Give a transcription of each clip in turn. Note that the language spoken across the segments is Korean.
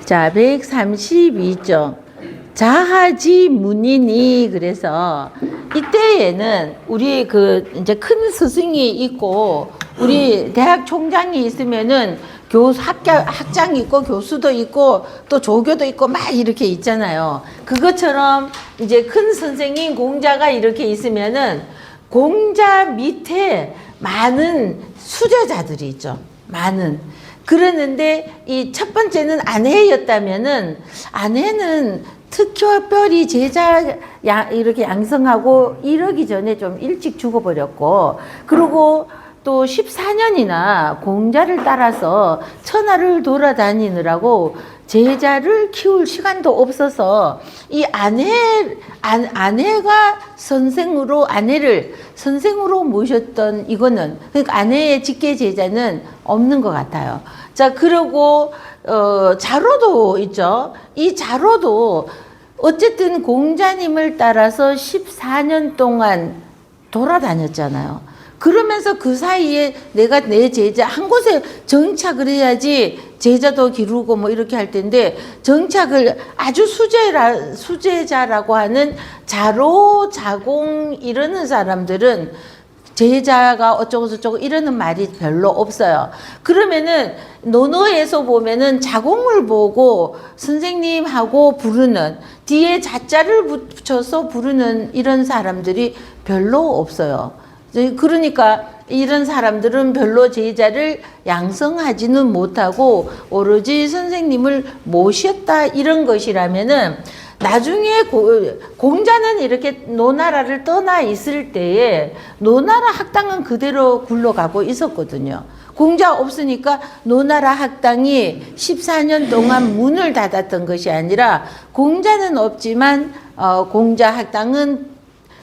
자, 132쪽. 자하지 문이니. 그래서 이때에는 우리 이제 큰 스승이 있고 우리 대학 총장이 있으면은 학장이 있고 교수도 있고 또 조교도 있고 막 이렇게 있잖아요. 그것처럼 이제 큰 선생님 공자가 이렇게 있으면은 공자 밑에 많은 수제자들이 있죠. 많은. 그러는데 이 첫 번째는 아내였다면은 아내는 특별히 제자 이렇게 양성하고 이러기 전에 좀 일찍 죽어버렸고, 그리고 또 14년이나 공자를 따라서 천하를 돌아다니느라고 제자를 키울 시간도 없어서 이 아내가 아내를 선생으로 모셨던 이거는, 그러니까 아내의 직계 제자는 없는 것 같아요. 자, 그리고 자로도 있죠. 이 자로도 어쨌든 공자님을 따라서 14년 동안 돌아다녔잖아요. 그러면서 그 사이에 내가 내 제자 한 곳에 정착을 해야지 제자도 기르고 뭐 이렇게 할 텐데, 정착을 아주 수제자라고 하는 자로 자공 이러는 사람들은 제자가 어쩌고 저쩌고 이러는 말이 별로 없어요. 그러면은 논어에서 보면은 자공을 보고 선생님하고 부르는, 뒤에 자자를 붙여서 부르는 이런 사람들이 별로 없어요. 그러니까 이런 사람들은 별로 제자를 양성하지는 못하고 오로지 선생님을 모셨다 이런 것이라면은, 나중에 공자는 이렇게 노나라를 떠나 있을 때에 노나라 학당은 그대로 굴러가고 있었거든요. 공자 없으니까 노나라 학당이 14년 동안 문을 닫았던 것이 아니라, 공자는 없지만 공자 학당은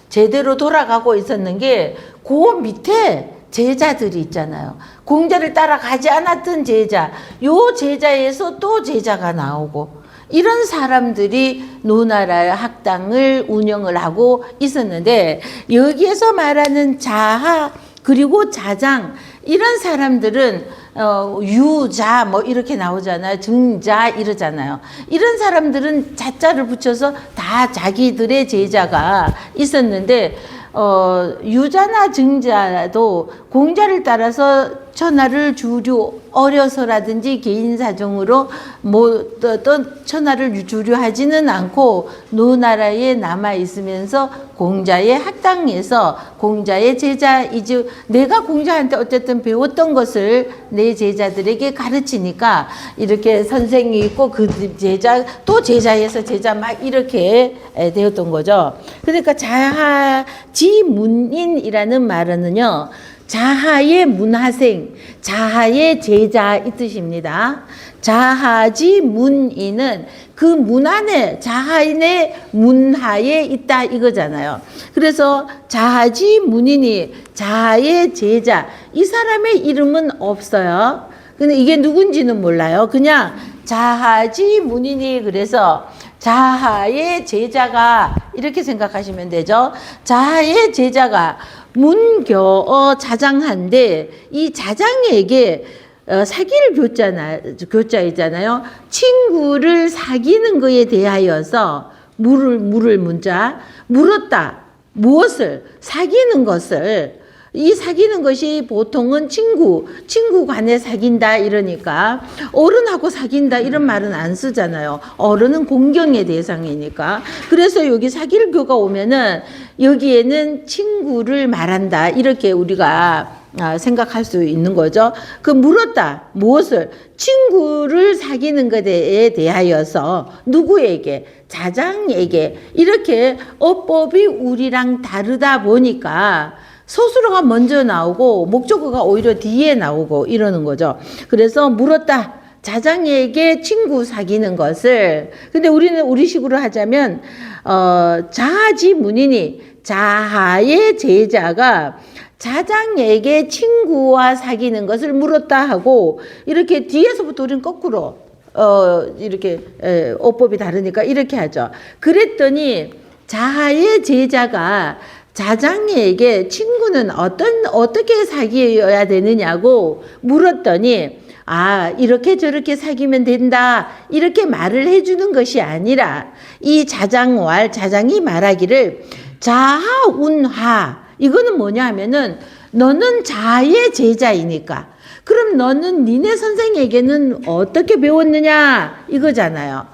제대로 돌아가고 있었는 게, 그 밑에 제자들이 있잖아요. 공자를 따라가지 않았던 제자, 요 제자에서 또 제자가 나오고, 이런 사람들이 노나라 학당을 운영을 하고 있었는데, 여기에서 말하는 자하 그리고 자장 이런 사람들은 유자 뭐 이렇게 나오잖아요. 증자 이러잖아요. 이런 사람들은 자자를 붙여서 다 자기들의 제자가 있었는데, 유자나 증자도 공자를 따라서 천하를 주류 어려서라든지 개인 사정으로 천하를 주류하지는 않고 노나라에 남아 있으면서 공자의 학당에서 공자의 제자이지, 내가 공자한테 어쨌든 배웠던 것을 내 제자들에게 가르치니까 이렇게 선생이 있고 그 제자 또 제자에서 제자 막 이렇게 되었던 거죠. 그러니까 자하지문인이라는 말은요, 자하의 문하생, 자하의 제자 이 뜻입니다. 자하지 문인은 그 문 안에, 자하인의 문하에 있다 이거잖아요. 그래서 자하지 문인이 자하의 제자, 이 사람의 이름은 없어요. 근데 이게 누군지는 몰라요. 그냥 자하지 문인이, 그래서 자하의 제자가 이렇게 생각하시면 되죠. 자하의 제자가 문교어 자장한데, 이 자장에게 사귈 교자이잖아요. 친구를 사귀는 것에 대하여서 물을 문자 물었다. 무엇을? 사귀는 것을. 이 사귀는 것이 보통은 친구 간에 사귄다 이러니까, 어른하고 사귄다 이런 말은 안 쓰잖아요. 어른은 공경의 대상이니까. 그래서 여기 사귈교가 오면은 여기에는 친구를 말한다 이렇게 우리가 생각할 수 있는 거죠. 그 물었다. 무엇을? 친구를 사귀는 것에 대하여서 누구에게? 자장에게. 이렇게 어법이 우리랑 다르다 보니까 서술어가 먼저 나오고 목적어가 오히려 뒤에 나오고 이러는 거죠. 그래서 물었다. 자장에게 친구 사귀는 것을. 근데 우리는 우리식으로 하자면 자하지 문인이, 자하의 제자가 자장에게 친구와 사귀는 것을 물었다 하고, 이렇게 뒤에서부터 우리는 거꾸로 이렇게 어법이 다르니까 이렇게 하죠. 그랬더니 자하의 제자가 자장에게 친구는 어떻게 사귀어야 되느냐고 물었더니, 이렇게 저렇게 사귀면 된다. 이렇게 말을 해주는 것이 아니라 이 자장이 말하기를 자하운하. 이거는 뭐냐 하면은 너는 자의 제자이니까. 그럼 너는 니네 선생에게는 어떻게 배웠느냐? 이거잖아요.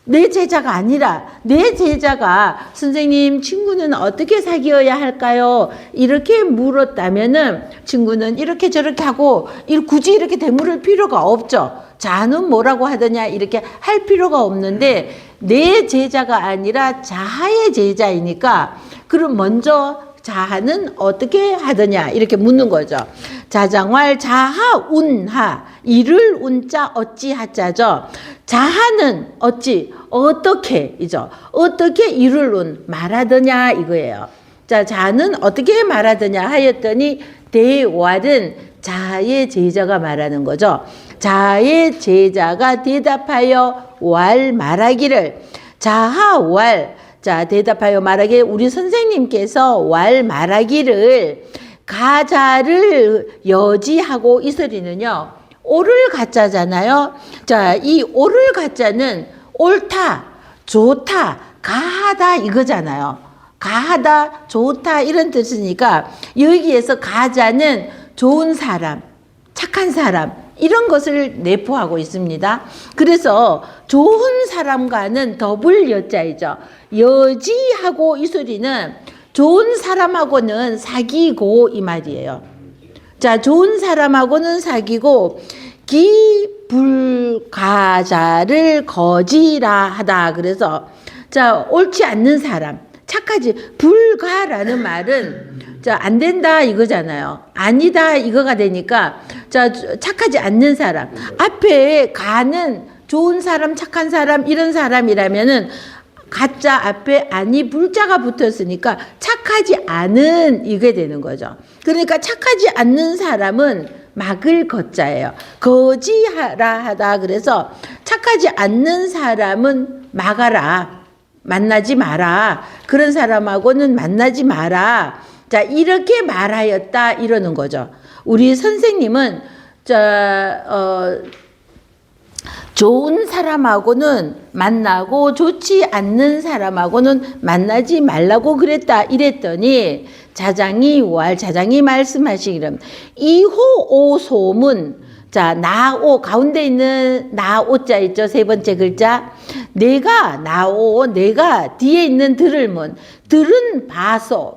내 제자가 아니라 내 제자가 선생님 친구는 어떻게 사귀어야 할까요? 이렇게 물었다면은 친구는 이렇게 저렇게 하고 굳이 이렇게 되물을 필요가 없죠. 자는 뭐라고 하더냐 이렇게 할 필요가 없는데 내 제자가 아니라 자하의 제자이니까 그럼 먼저 자하는 어떻게 하더냐 이렇게 묻는 거죠. 자장왈 자하운하 이를 운자 어찌 하자죠. 자하는 어떻게 이죠. 어떻게 이를 운 말하더냐 이거예요. 자, 자는 어떻게 말하더냐 하였더니 대왈은 자의 제자가 말하는 거죠. 자의 제자가 대답하여 왈 말하기를 자하왈 자 대답하여 말하기를 우리 선생님께서 왈 말하기를 가자를 여지하고 있으리는요. 오를 가자잖아요. 자, 이 오를 가자는 옳다, 좋다, 가하다 이거잖아요. 가하다, 좋다 이런 뜻이니까 여기에서 가자는 좋은 사람, 착한 사람 이런 것을 내포하고 있습니다. 그래서 좋은 사람과는 더블 여자이죠. 여지하고 이 소리는 좋은 사람하고는 사귀고 이 말이에요. 자, 좋은 사람하고는 사귀고 기불가자를 거지라 하다. 그래서 자, 옳지 않는 사람, 착하지 불가라는 말은 자, 안 된다 이거잖아요. 아니다 이거가 되니까 자, 착하지 않는 사람. 앞에 가는 좋은 사람, 착한 사람 이런 사람이라면은 가짜 앞에 아니 불자가 붙었으니까 착하지 않은 이게 되는 거죠. 그러니까 착하지 않는 사람은 막을 거자예요. 거지하라 하다. 그래서 착하지 않는 사람은 막아라. 만나지 마라. 그런 사람하고는 만나지 마라. 자, 이렇게 말하였다 이러는 거죠. 우리 선생님은 좋은 사람하고는 만나고 좋지 않는 사람하고는 만나지 말라고 그랬다 이랬더니 자장이 말씀하시기를 이호 오소문 자 나오 가운데 있는 나오자 있죠. 세 번째 글자 내가 나오 내가 뒤에 있는 들을문 들은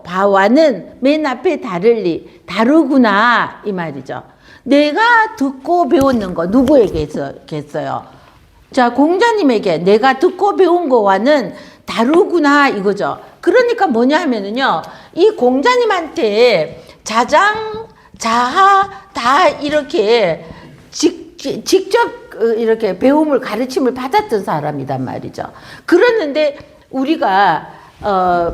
바와는 맨 앞에 다르구나 이 말이죠. 내가 듣고 배웠는 거 누구에게겠어요? 자, 공자님에게 내가 듣고 배운 거와는 다르구나 이거죠. 그러니까 뭐냐 하면은요, 이 공자님한테 자장, 자하 다 이렇게 직접 이렇게 배움을 가르침을 받았던 사람이단 말이죠. 그러는데 우리가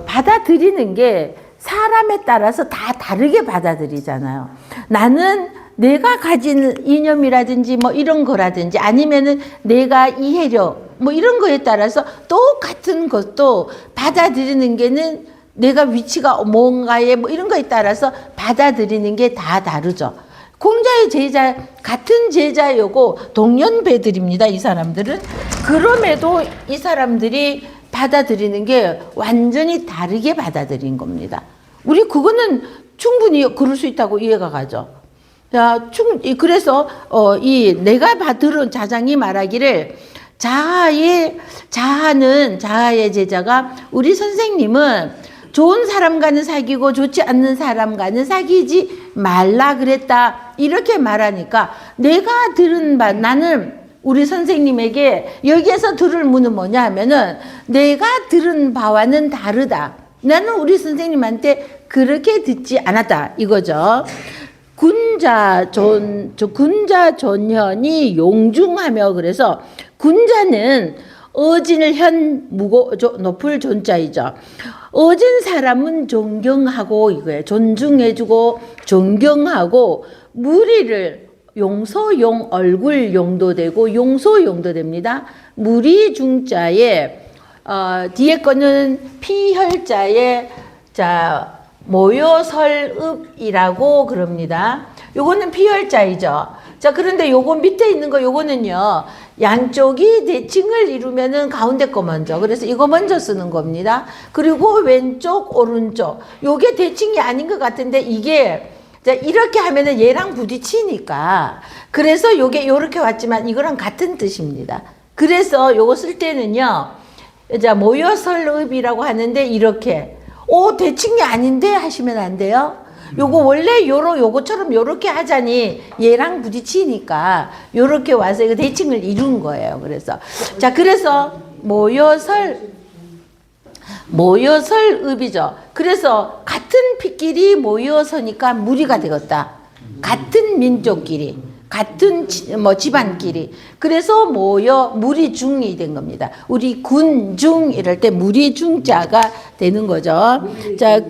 받아들이는 게 사람에 따라서 다 다르게 받아들이잖아요. 나는 내가 가진 이념이라든지 뭐 이런 거라든지 아니면은 내가 이해력 뭐 이런 거에 따라서 똑같은 것도 받아들이는 게는 내가 위치가 뭔가에 뭐 이런 거에 따라서 받아들이는 게 다 다르죠. 공자의 제자 같은 제자요고 동년배들입니다. 이 사람들은. 그럼에도 이 사람들이 받아들이는 게 완전히 다르게 받아들인 겁니다. 우리 그거는 충분히 그럴 수 있다고 이해가 가죠. 자, 그래서 이 내가 들은 자장이 말하기를 자하는 자하의 제자가 우리 선생님은 좋은 사람과는 사귀고 좋지 않는 사람과는 사귀지 말라 그랬다 이렇게 말하니까 내가 들은 바 나는 우리 선생님에게 여기에서 들을 문은 뭐냐 하면은 내가 들은 바와는 다르다. 나는 우리 선생님한테 그렇게 듣지 않았다 이거죠. 군자 존현이 용중하며 그래서 군자는 어진을 높을 존자이죠. 어진 사람은 존경하고 이거예요. 존중해주고 존경하고 무리를 용소용 얼굴 용도 되고 용소용도 됩니다. 무리 중자에 뒤에 거는 피혈자에 모요설읍이라고 그럽니다. 요거는 피혈자이죠. 자, 그런데 요거 밑에 있는 거 요거는요. 양쪽이 대칭을 이루면은 가운데 거 먼저. 그래서 이거 먼저 쓰는 겁니다. 그리고 왼쪽, 오른쪽. 요게 대칭이 아닌 것 같은데 이게 자, 이렇게 하면은 얘랑 부딪히니까. 그래서 요게 요렇게 왔지만 이거랑 같은 뜻입니다. 그래서 요거 쓸 때는요. 자, 모여설읍이라고 하는데 이렇게 대칭이 아닌데 하시면 안 돼요. 요거 원래 요거처럼 요렇게 하자니 얘랑 부딪히니까 요렇게 와서 이거 대칭을 이룬 거예요. 그래서 자, 그래서 모여설읍이죠. 그래서 같은 피끼리 모여서니까 무리가 되었다. 같은 민족끼리, 같은 집안끼리. 그래서 무리중이 된 겁니다. 우리 군중 이럴 때 무리중자가 되는 거죠. 자,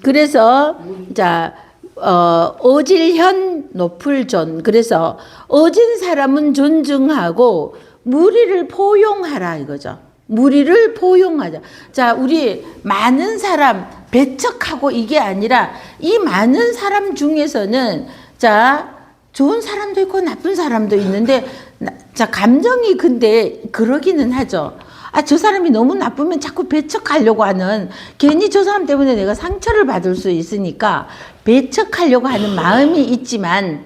그래서 자, 어질현 높을존. 그래서 어진 사람은 존중하고 무리를 포용하라 이거죠. 무리를 포용하자. 자, 우리 많은 사람 배척하고 이게 아니라 이 많은 사람 중에서는 자, 좋은 사람도 있고 나쁜 사람도 있는데 자, 감정이 근데 그러기는 하죠. 저 사람이 너무 나쁘면 자꾸 배척하려고 하는, 괜히 저 사람 때문에 내가 상처를 받을 수 있으니까 배척하려고 하는 마음이 있지만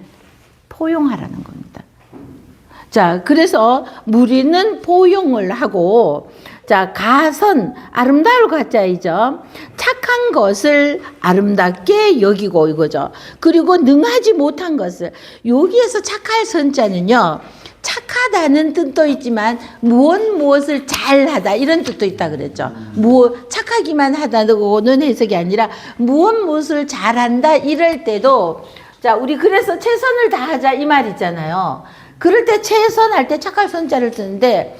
포용하라는 겁니다. 자, 그래서 무리는 포용을 하고, 자, 가선, 아름다울 가짜이죠. 착한 것을 아름답게 여기고 이거죠. 그리고 능하지 못한 것을, 여기에서 착할 선자는요, 착하다는 뜻도 있지만 무엇을 잘하다 이런 뜻도 있다 그랬죠. 착하기만 하다고는 해석이 아니라 무엇을 잘한다 이럴 때도, 자, 우리 그래서 최선을 다하자 이 말 있잖아요. 그럴 때 최선할 때 착할 선자를 쓰는데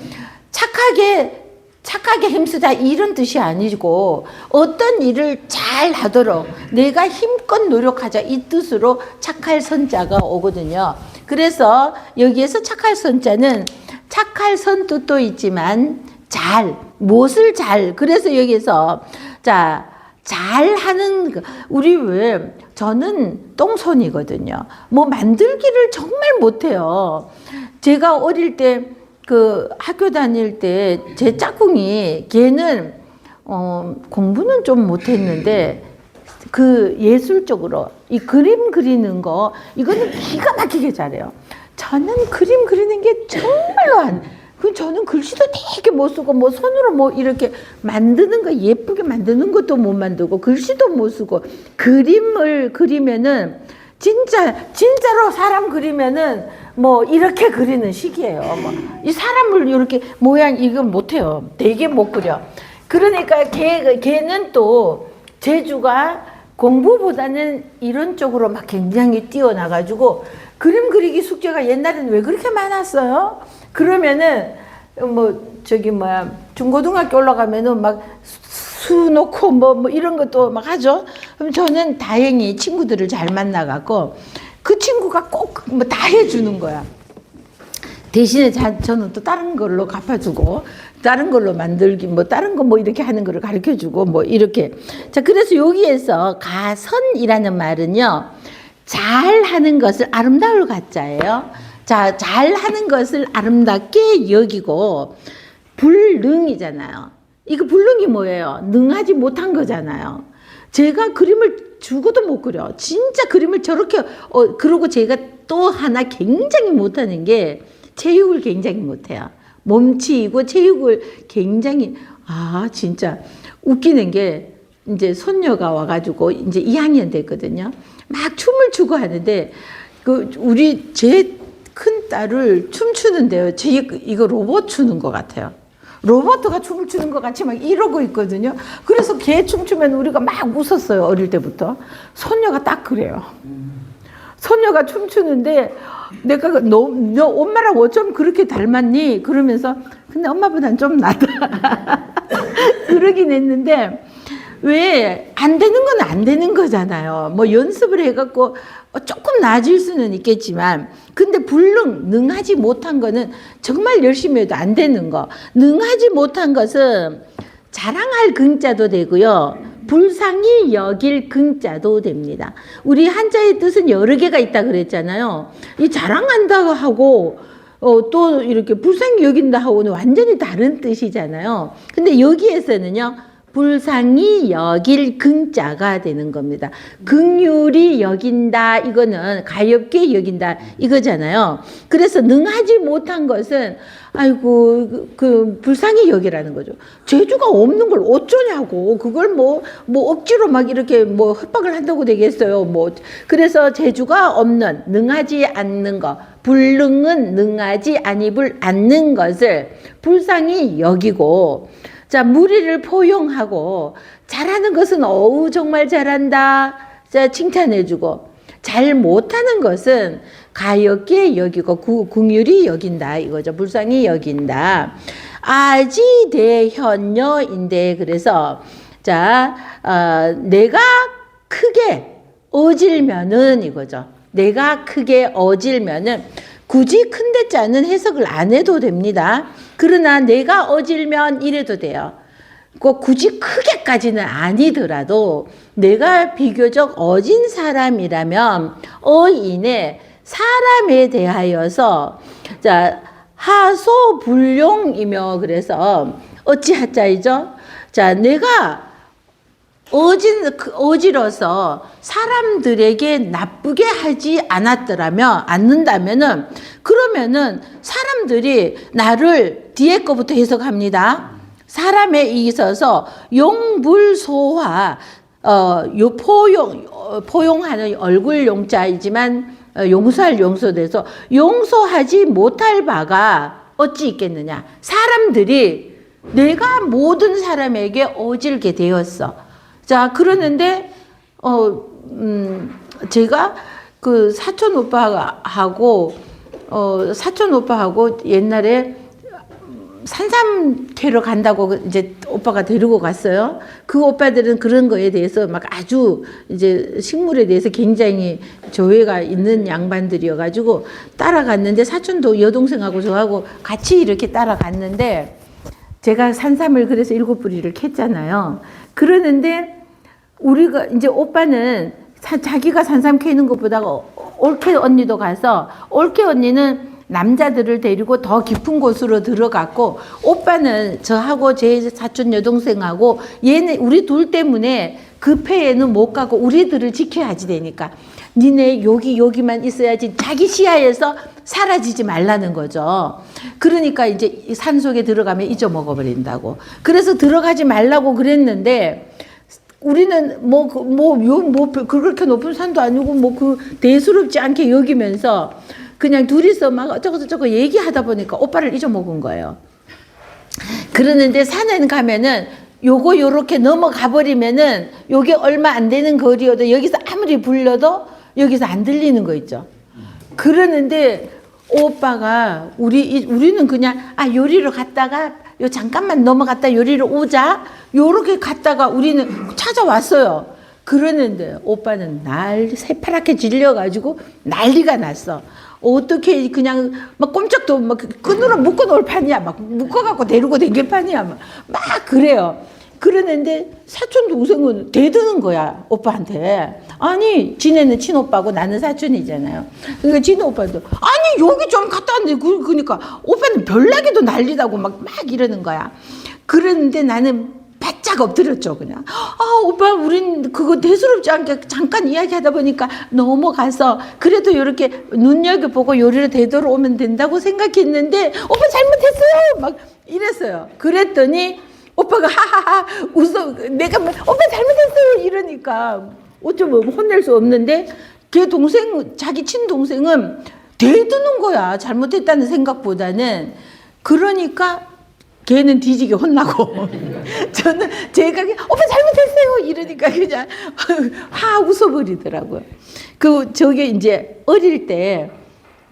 착하게 힘쓰다 이런 뜻이 아니고 어떤 일을 잘 하도록 내가 힘껏 노력하자 이 뜻으로 착할 선자가 오거든요. 그래서 여기에서 착할 선자는 착할 선 뜻도 있지만 무엇을 그래서 여기서 자, 잘하는, 우리 왜, 저는 똥손이거든요. 만들기를 정말 못해요. 제가 어릴 때, 학교 다닐 때, 제 짝꿍이, 걔는, 공부는 좀 못했는데, 예술적으로, 이 그림 그리는 거, 이거는 기가 막히게 잘해요. 저는 그림 그리는 게 정말로 저는 글씨도 되게 못 쓰고, 손으로 이렇게 만드는 거, 예쁘게 만드는 것도 못 만들고, 글씨도 못 쓰고, 그림을 그리면은, 진짜로 사람 그리면은, 이렇게 그리는 식이에요. 이 사람을 이렇게 이건 못해요. 되게 못 그려. 그러니까 걔는 또, 재주가 공부보다는 이런 쪽으로 막 굉장히 뛰어나가지고, 그림 그리기 숙제가 옛날에는 왜 그렇게 많았어요? 그러면은 중고등학교 올라가면은 막 수 놓고 이런 것도 막 하죠. 그럼 저는 다행히 친구들을 잘 만나갖고 그 친구가 꼭 다 해주는 거야. 대신에 저는 또 다른 걸로 갚아주고 다른 걸로 만들기 다른 거 이렇게 하는 거를 가르쳐주고 이렇게. 자, 그래서 여기에서 가선이라는 말은요, 잘하는 것을 아름다울 가짜예요. 자, 잘하는 것을 아름답게 여기고, 불능이잖아요. 이거 불능이 뭐예요? 능하지 못한 거잖아요. 제가 그림을 죽어도 못 그려. 진짜 그림을 저렇게, 그러고 제가 또 하나 굉장히 못하는 게 체육을 굉장히 못해요. 몸치이고 체육을 굉장히, 진짜 웃기는 게 이제 손녀가 와가지고 이제 2학년 됐거든요. 막 춤을 추고 하는데, 제 큰 딸을 춤추는데요. 이거 로봇 추는 것 같아요. 로봇가 춤을 추는 것 같이 막 이러고 있거든요. 그래서 걔 춤추면 우리가 막 웃었어요. 어릴 때부터. 손녀가 딱 그래요. 손녀가 춤추는데 내가 너 엄마랑 어쩜 그렇게 닮았니? 그러면서 근데 엄마보다는 좀 낫다. 그러긴 했는데 왜 안 되는 건 안 되는 거잖아요. 연습을 해갖고 조금 나아질 수는 있겠지만, 근데 능하지 못한 거는 정말 열심히 해도 안 되는 거. 능하지 못한 것은 자랑할 근자도 되고요, 불쌍히 여길 긍자도 됩니다. 우리 한자의 뜻은 여러 개가 있다 그랬잖아요. 이 자랑한다 하고 또 이렇게 불쌍히 여긴다 하고는 완전히 다른 뜻이잖아요. 근데 여기에서는요, 불쌍히 여길 긍자가 되는 겁니다. 긍휼히 여긴다, 이거는 가엾게 여긴다 이거잖아요. 그래서 능하지 못한 것은 아이고 그 불쌍히 여기라는 거죠. 재주가 없는 걸 어쩌냐고, 그걸 뭐 억지로 막 이렇게 뭐 협박을 한다고 되겠어요. 뭐 그래서 재주가 없는, 능하지 않는 것, 불능은 능하지 아니불 않는 것을 불쌍히 여기고, 자, 무리를 포용하고, 잘하는 것은 어우 정말 잘한다, 자, 칭찬해주고, 잘 못하는 것은 가엾게 여기고 긍휼히 여긴다 이거죠. 불쌍히 여긴다. 아지대현녀인데, 그래서 자, 내가 크게 어질면은 이거죠. 내가 크게 어질면은 굳이 큰 대자는 해석을 안 해도 됩니다. 그러나 내가 어질면 이래도 돼요. 꼭 굳이 크게까지는 아니더라도 내가 비교적 어진 사람이라면 어인에 사람에 대하여서, 자, 하소불용이며, 그래서 어찌하자이죠? 자, 내가 어지러서 사람들에게 나쁘게 하지 않는다면은, 그러면은 사람들이 나를 뒤에 거부터 해석합니다. 사람에 있어서 용불소화, 포용하는 얼굴 용자이지만 용서할 용서돼서 용서하지 못할 바가 어찌 있겠느냐. 사람들이 내가 모든 사람에게 어질게 되었어. 자, 그러는데 제가 그 사촌 오빠하고 옛날에 산삼 캐러 간다고 이제 오빠가 데리고 갔어요. 그 오빠들은 그런 거에 대해서 막 아주 이제 식물에 대해서 굉장히 조예가 있는 양반들이어가지고 따라갔는데, 사촌도 여동생하고 저하고 같이 이렇게 따라갔는데, 제가 산삼을 그래서 7뿌리를 캤잖아요. 그러는데 우리가 이제 오빠는 자기가 산삼 캐는 것보다 올케 언니도 가서, 올케 언니는 남자들을 데리고 더 깊은 곳으로 들어갔고, 오빠는 저하고 제 사촌 여동생하고 얘네 우리 둘 때문에 그 패에는 못 가고 우리들을 지켜야지 되니까 니네 여기만 있어야지, 자기 시야에서 사라지지 말라는 거죠. 그러니까 이제 산속에 들어가면 잊어먹어버린다고. 그래서 들어가지 말라고 그랬는데, 우리는 그렇게 높은 산도 아니고 그 대수롭지 않게 여기면서 그냥 둘이서 막 어쩌고저쩌고 얘기하다 보니까 오빠를 잊어먹은 거예요. 그러는데 산에 가면은 요렇게 넘어가 버리면은 요게 얼마 안 되는 거리여도 여기서 아무리 불러도 여기서 안 들리는 거 있죠. 그러는데 오빠가 우리는 그냥 요리로 갔다가 잠깐만 넘어갔다 요리로 오자, 요렇게 갔다가 우리는 찾아왔어요. 그러는데 오빠는 새파랗게 질려가지고 난리가 났어. 어떻게 그냥 막 꼼짝도 막 끈으로 묶어 놓을 판이야. 막 묶어갖고 데리고 다닐 판이야. 막 그래요. 그러는데 사촌 동생은 대드는 거야, 오빠한테. 아니, 지네는 친오빠고 나는 사촌이잖아요. 그러니까 지네 오빠도 아니 여기 좀 갔다 왔는데, 그러니까 오빠는 별나기도 난리다고 막 이러는 거야. 그러는데 나는 바짝 엎드렸죠, 그냥. 오빠, 우린 그거 대수롭지 않게 잠깐 이야기하다 보니까 넘어가서 그래도 이렇게 눈여겨보고 요리를 되돌아오면 된다고 생각했는데, 오빠 잘못했어요! 막 이랬어요. 그랬더니 오빠가 하하하 웃어. 내가 오빠 잘못했어요! 이러니까 어쩌면 혼낼 수 없는데, 자기 친동생은 대드는 거야, 잘못했다는 생각보다는. 그러니까 걔는 뒤지게 혼나고 저는 제가 오빠 잘못했어요 이러니까 그냥 웃어버리더라고요. 저게 이제 어릴 때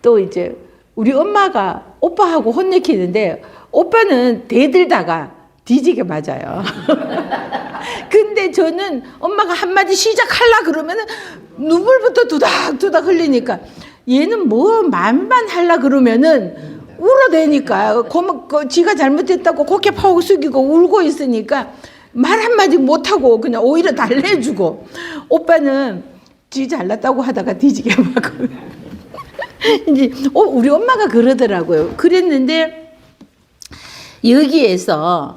또 이제 우리 엄마가 오빠하고 혼내키는데, 오빠는 대들다가 뒤지게 맞아요. 근데 저는 엄마가 한마디 시작하려 그러면은 눈물부터 두닥두닥 흘리니까, 얘는 만만 하려 그러면은 울어대니까 지가 잘못했다고 고개 파고 숙이고 울고 있으니까 말 한마디 못하고 그냥 오히려 달래주고, 오빠는 지 잘났다고 하다가 뒤지게 하고. 이제 우리 엄마가 그러더라고요. 그랬는데 여기에서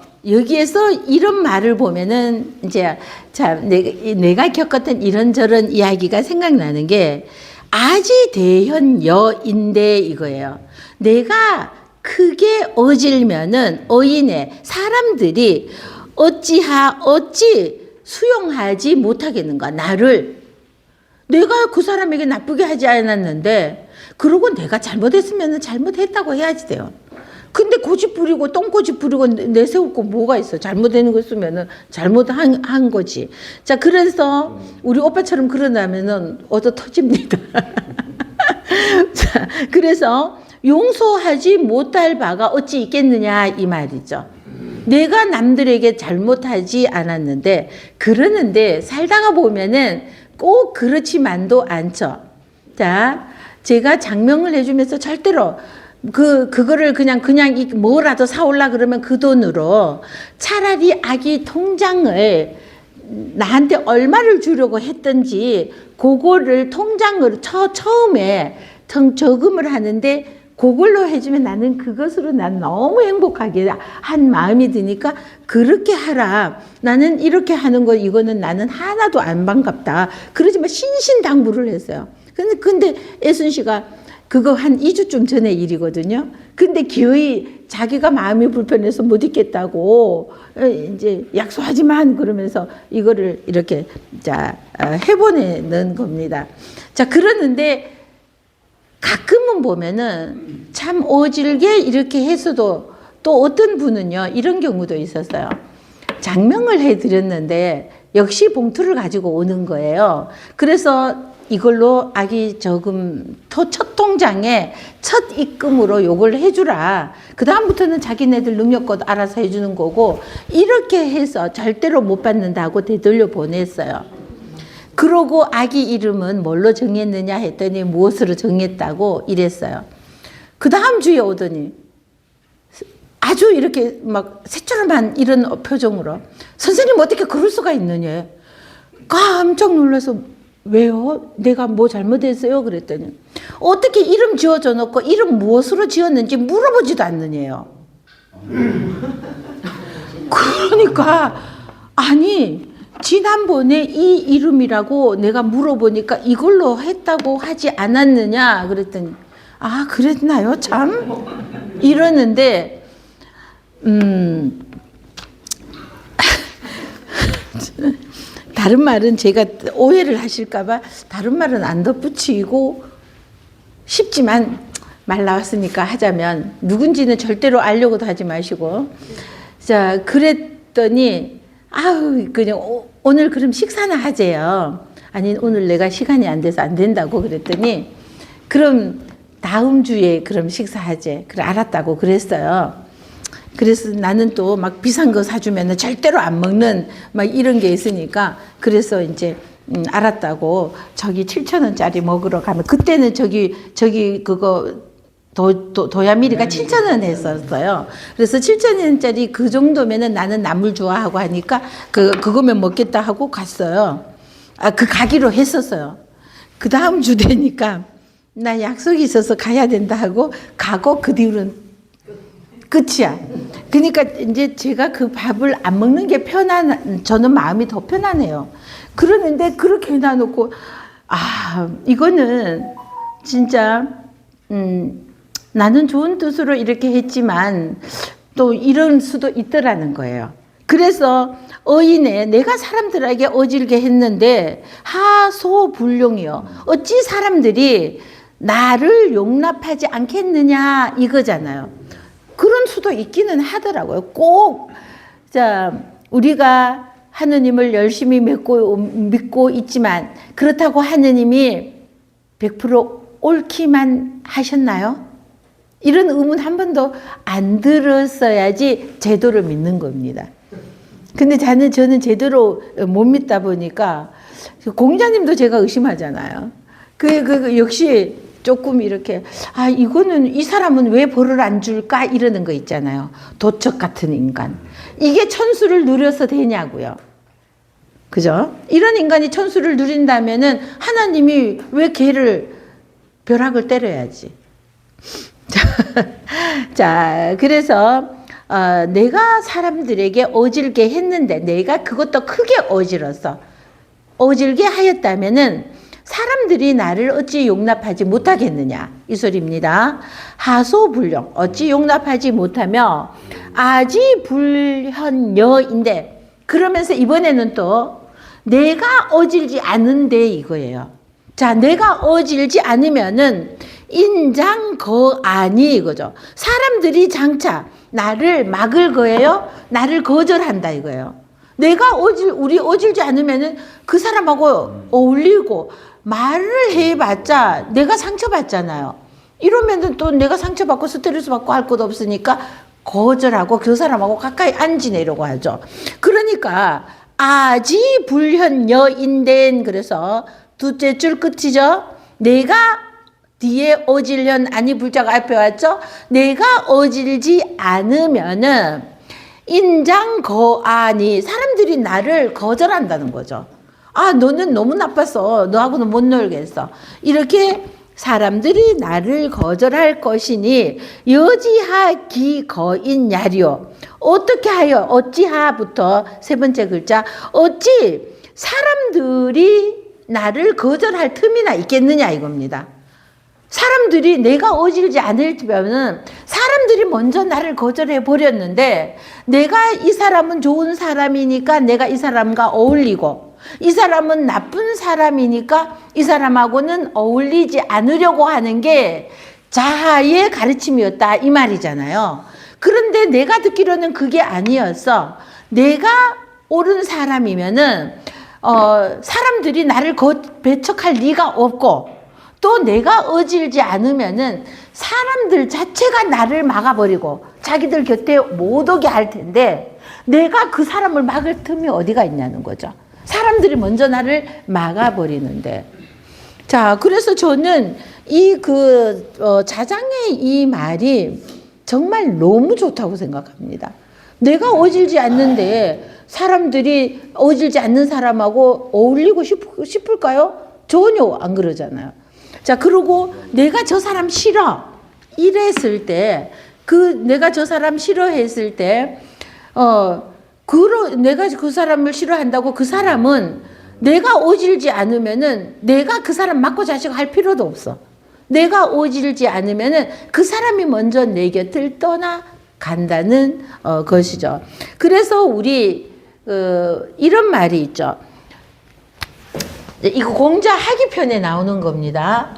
이런 말을 보면은 이제 참 내가 겪었던 이런저런 이야기가 생각나는 게 아지 대현 여인데 이거예요. 내가 크게 어질면은 어인의 사람들이 어찌 수용하지 못하겠는가. 나를 내가 그 사람에게 나쁘게 하지 않았는데 그러고 내가 잘못했으면 잘못했다고 해야지 돼요. 근데 고집 부리고 똥고집 부리고 내세울 거 뭐가 있어. 잘못되는 거 있으면 잘못한 거지. 자, 그래서 우리 오빠처럼 그러다면은 얻어 터집니다. 자, 그래서 용서하지 못할 바가 어찌 있겠느냐 이 말이죠. 내가 남들에게 잘못하지 않았는데 그러는데 살다가 보면은 꼭 그렇지만도 않죠. 자, 제가 장명을 해주면서 절대로 그거를 그냥 뭐라도 사올라 그러면 그 돈으로 차라리 아기 통장을 나한테 얼마를 주려고 했던지 그거를 통장으로 처음에 저금을 하는데 그걸로 해주면 나는 그것으로 난 너무 행복하게 한 마음이 드니까 그렇게 하라. 나는 이렇게 하는 거 이거는 나는 하나도 안 반갑다. 그러지만 신신당부를 했어요. 근데 애순 씨가 그거 한 2주쯤 전의 일이거든요. 근데 기어이 자기가 마음이 불편해서 못 있겠다고 이제 약속하지만 그러면서 이거를 이렇게 해보내는 겁니다. 자, 그러는데 가끔은 보면은 참 어질게 이렇게 해서도 또 어떤 분은요, 이런 경우도 있었어요. 장명을 해드렸는데 역시 봉투를 가지고 오는 거예요. 그래서 이걸로 아기 저금 첫 통장에 첫 입금으로 요걸 해주라. 그 다음부터는 자기네들 능력껏 알아서 해주는 거고 이렇게 해서 절대로 못 받는다고 되돌려 보냈어요. 그러고 아기 이름은 뭘로 정했느냐 했더니 무엇으로 정했다고 이랬어요. 그 다음 주에 오더니 아주 이렇게 막 새처럼한 이런 표정으로 선생님 어떻게 그럴 수가 있느냐. 깜짝 놀라서 왜요? 내가 뭐 잘못했어요? 그랬더니 어떻게 이름 지어줘 놓고 이름 무엇으로 지었는지 물어보지도 않느냐요. 그러니까 아니 지난번에 이 이름이라고 내가 물어보니까 이걸로 했다고 하지 않았느냐 그랬더니 아 그랬나요? 참 이러는데 다른 말은 제가 오해를 하실까봐 다른 말은 안 덧붙이고 싶지만 말 나왔으니까 하자면 누군지는 절대로 알려고도 하지 마시고 자 그랬더니 아우 그냥 오늘 그럼 식사나 하재요. 아니 오늘 내가 시간이 안 돼서 안 된다고 그랬더니 그럼 다음 주에 그럼 식사하재. 그래 알았다고 그랬어요. 그래서 나는 또 막 비싼 거 사주면은 절대로 안 먹는 막 이런 게 있으니까 그래서 이제 알았다고 저기 7,000원짜리 먹으러 가면 그때는 저기 그거 도야미리가 7,000원 했었어요. 그래서 7,000원짜리 그 정도면은 나는 나물 좋아하고 하니까 그거면 먹겠다 하고 갔어요. 그 가기로 했었어요. 그 다음 주 되니까 나 약속이 있어서 가야 된다 하고 가고 그 뒤로는 끝이야. 그러니까 이제 제가 그 밥을 안 먹는 게 저는 마음이 더 편하네요. 그러는데 그렇게 해놔놓고 이거는 진짜 나는 좋은 뜻으로 이렇게 했지만 또 이런 수도 있더라는 거예요. 그래서 어인에 내가 사람들에게 어질게 했는데 하소불용이요. 어찌 사람들이 나를 용납하지 않겠느냐 이거잖아요. 그런 수도 있기는 하더라고요. 꼭 우리가 하느님을 열심히 믿고 있지만 그렇다고 하느님이 100% 옳기만 하셨나요? 이런 의문 한 번도 안 들었어야지 제도를 믿는 겁니다. 근데 저는 제대로 못 믿다 보니까 공자님도 제가 의심하잖아요. 역시 조금 이렇게 이거는 이 사람은 왜 벌을 안 줄까 이러는 거 있잖아요. 도적 같은 인간. 이게 천수를 누려서 되냐고요. 그죠? 이런 인간이 천수를 누린다면은 하나님이 왜 걔를 벼락을 때려야지. 자, 그래서 내가 사람들에게 어질게 했는데 내가 그것도 크게 어질게 하였다면은 사람들이 나를 어찌 용납하지 못하겠느냐 이 소리입니다. 하소불령 어찌 용납하지 못하며 아지불현여인데 그러면서 이번에는 또 내가 어질지 않은데 이거예요. 자, 내가 어질지 않으면은 인장거아니 이거죠. 사람들이 장차 나를 막을 거예요. 나를 거절한다 이거예요. 내가 우리 어질지 않으면은 그 사람하고 어울리고 말을 해봤자 내가 상처받잖아요. 이러면은 또 내가 상처받고 스트레스 받고 할 것 없으니까 거절하고 그 사람하고 가까이 안 지내려고 하죠. 그러니까 아지불현여인된 그래서 둘째 줄 끝이죠. 내가 뒤에 어질련 아니 불자가 앞에 왔죠. 내가 어질지 않으면은 인장거아니 사람들이 나를 거절한다는 거죠. 너는 너무 나빴어. 너하고는 못 놀겠어. 이렇게 사람들이 나를 거절할 것이니 여지하 기거인야리요. 어떻게 하여 어찌하부터 세 번째 글자 어찌 사람들이 나를 거절할 틈이나 있겠느냐 이겁니다. 사람들이 내가 어질지 않으려면 사람들이 먼저 나를 거절해 버렸는데 내가 이 사람은 좋은 사람이니까 내가 이 사람과 어울리고 이 사람은 나쁜 사람이니까 이 사람하고는 어울리지 않으려고 하는 게 자아의 가르침이었다 이 말이잖아요. 그런데 내가 듣기로는 그게 아니었어. 내가 옳은 사람이면은 사람들이 나를 배척할 리가 없고 또 내가 어질지 않으면은 사람들 자체가 나를 막아버리고 자기들 곁에 못 오게 할 텐데 내가 그 사람을 막을 틈이 어디가 있냐는 거죠. 사람들이 먼저 나를 막아버리는데. 자, 그래서 저는 자장의 이 말이 정말 너무 좋다고 생각합니다. 내가 어질지 않는데 사람들이 어질지 않는 사람하고 어울리고 싶을까요? 전혀 안 그러잖아요. 자, 그리고 내가 저 사람 싫어. 이랬을 때, 내가 저 사람 싫어했을 때, 내가 그 사람을 싫어한다고 그 사람은 내가 어질지 않으면은 내가 그 사람 맞고 자식 할 필요도 없어. 내가 어질지 않으면은 그 사람이 먼저 내 곁을 떠나간다는 것이죠. 그래서 우리 이런 말이 있죠. 이거 공자 하기편에 나오는 겁니다.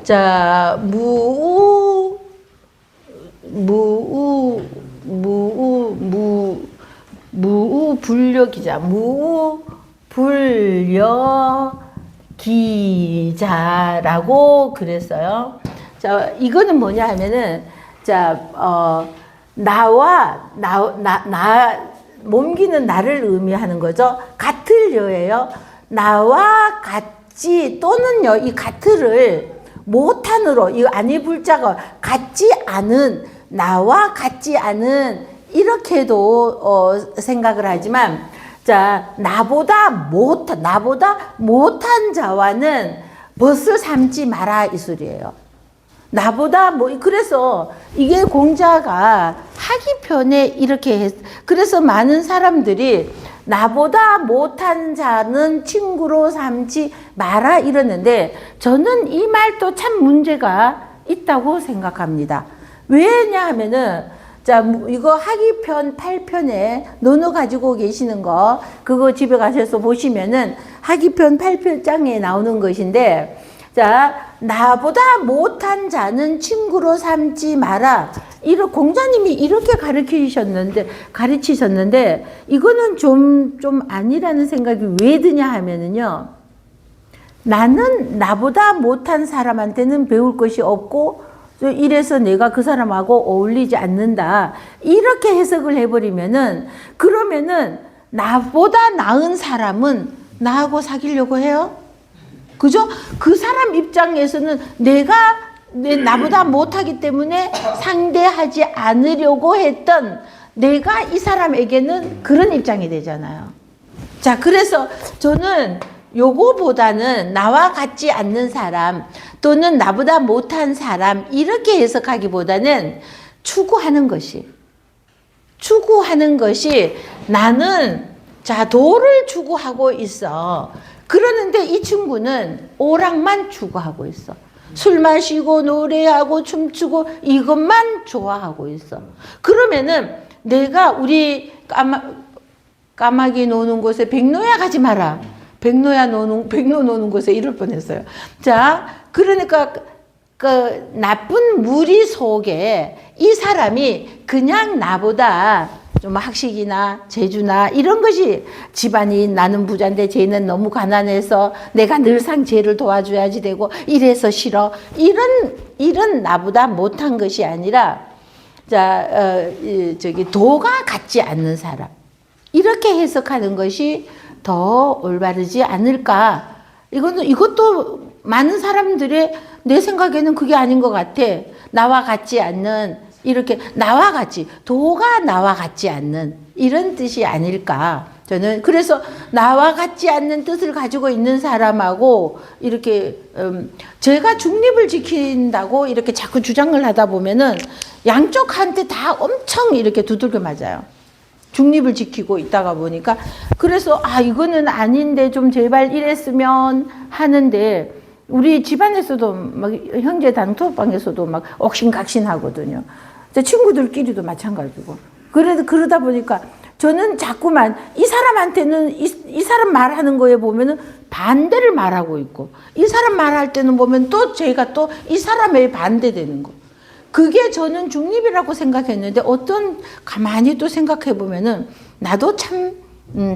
자, 무우불려기자. 무우불려기자라고 그랬어요. 자, 이거는 뭐냐 하면은, 몸기는 나를 의미하는 거죠. 같을여예요. 나와 같지 또는요, 이 같을을 못한으로, 이 아니 불자가 같지 않은, 나와 같지 않은, 이렇게도 생각을 하지만, 자, 나보다 못한 자와는 벗을 삼지 마라 이 소리예요. 그래서 이게 공자가 하기편에 이렇게 그래서 많은 사람들이 나보다 못한 자는 친구로 삼지 마라 이러는데 저는 이 말도 참 문제가 있다고 생각합니다. 왜냐 하면은 자, 이거 하기편 8편에 논어 가지고 계시는 거 그거 집에 가셔서 보시면은 하기편 8편장에 나오는 것인데 자, 나보다 못한 자는 친구로 삼지 마라. 공자님이 이렇게 가르치셨는데, 이거는 좀 아니라는 생각이 왜 드냐 하면은요, 나는 나보다 못한 사람한테는 배울 것이 없고, 이래서 내가 그 사람하고 어울리지 않는다. 이렇게 해석을 해버리면은, 그러면은, 나보다 나은 사람은 나하고 사귀려고 해요? 그죠? 그 사람 입장에서는 나보다 못하기 때문에 상대하지 않으려고 했던 내가 이 사람에게는 그런 입장이 되잖아요. 자, 그래서 저는 요거보다는 나와 같지 않는 사람 또는 나보다 못한 사람 이렇게 해석하기보다는 추구하는 것이 나는 자 도를 추구하고 있어. 그러는데 이 친구는 오락만 추구하고 있어. 술 마시고 노래하고 춤추고 이것만 좋아하고 있어. 그러면은 내가 우리 까마귀 노는 곳에 백로야 가지 마라. 백로 노는 곳에 이럴 뻔했어요. 자, 그러니까 그 나쁜 무리 속에 이 사람이 그냥 나보다 좀 학식이나 재주나 이런 것이 집안이 나는 부자인데 쟤는 너무 가난해서 내가 늘상 쟤를 도와줘야지 되고 이래서 싫어. 이런 나보다 못한 것이 아니라 도가 같지 않는 사람. 이렇게 해석하는 것이 더 올바르지 않을까. 이것도 많은 사람들의 내 생각에는 그게 아닌 것 같아. 나와 같지 않는, 이렇게 나와 같이, 도가 나와 같지 않는 이런 뜻이 아닐까. 저는 그래서 나와 같지 않는 뜻을 가지고 있는 사람하고 이렇게 제가 중립을 지킨다고 이렇게 자꾸 주장을 하다 보면은 양쪽한테 다 엄청 이렇게 두들겨 맞아요. 중립을 지키고 있다가 보니까 그래서 이거는 아닌데 좀 제발 이랬으면 하는데 우리 집안에서도 막 형제 단톡방에서도 막 옥신각신 하거든요. 친구들끼리도 마찬가지고. 그러다 보니까 저는 자꾸만 이 사람한테는 이 사람 말하는 거에 보면은 반대를 말하고 있고 이 사람 말할 때는 보면 또 제가 또 이 사람에 반대되는 거. 그게 저는 중립이라고 생각했는데 가만히 또 생각해 보면은 나도 참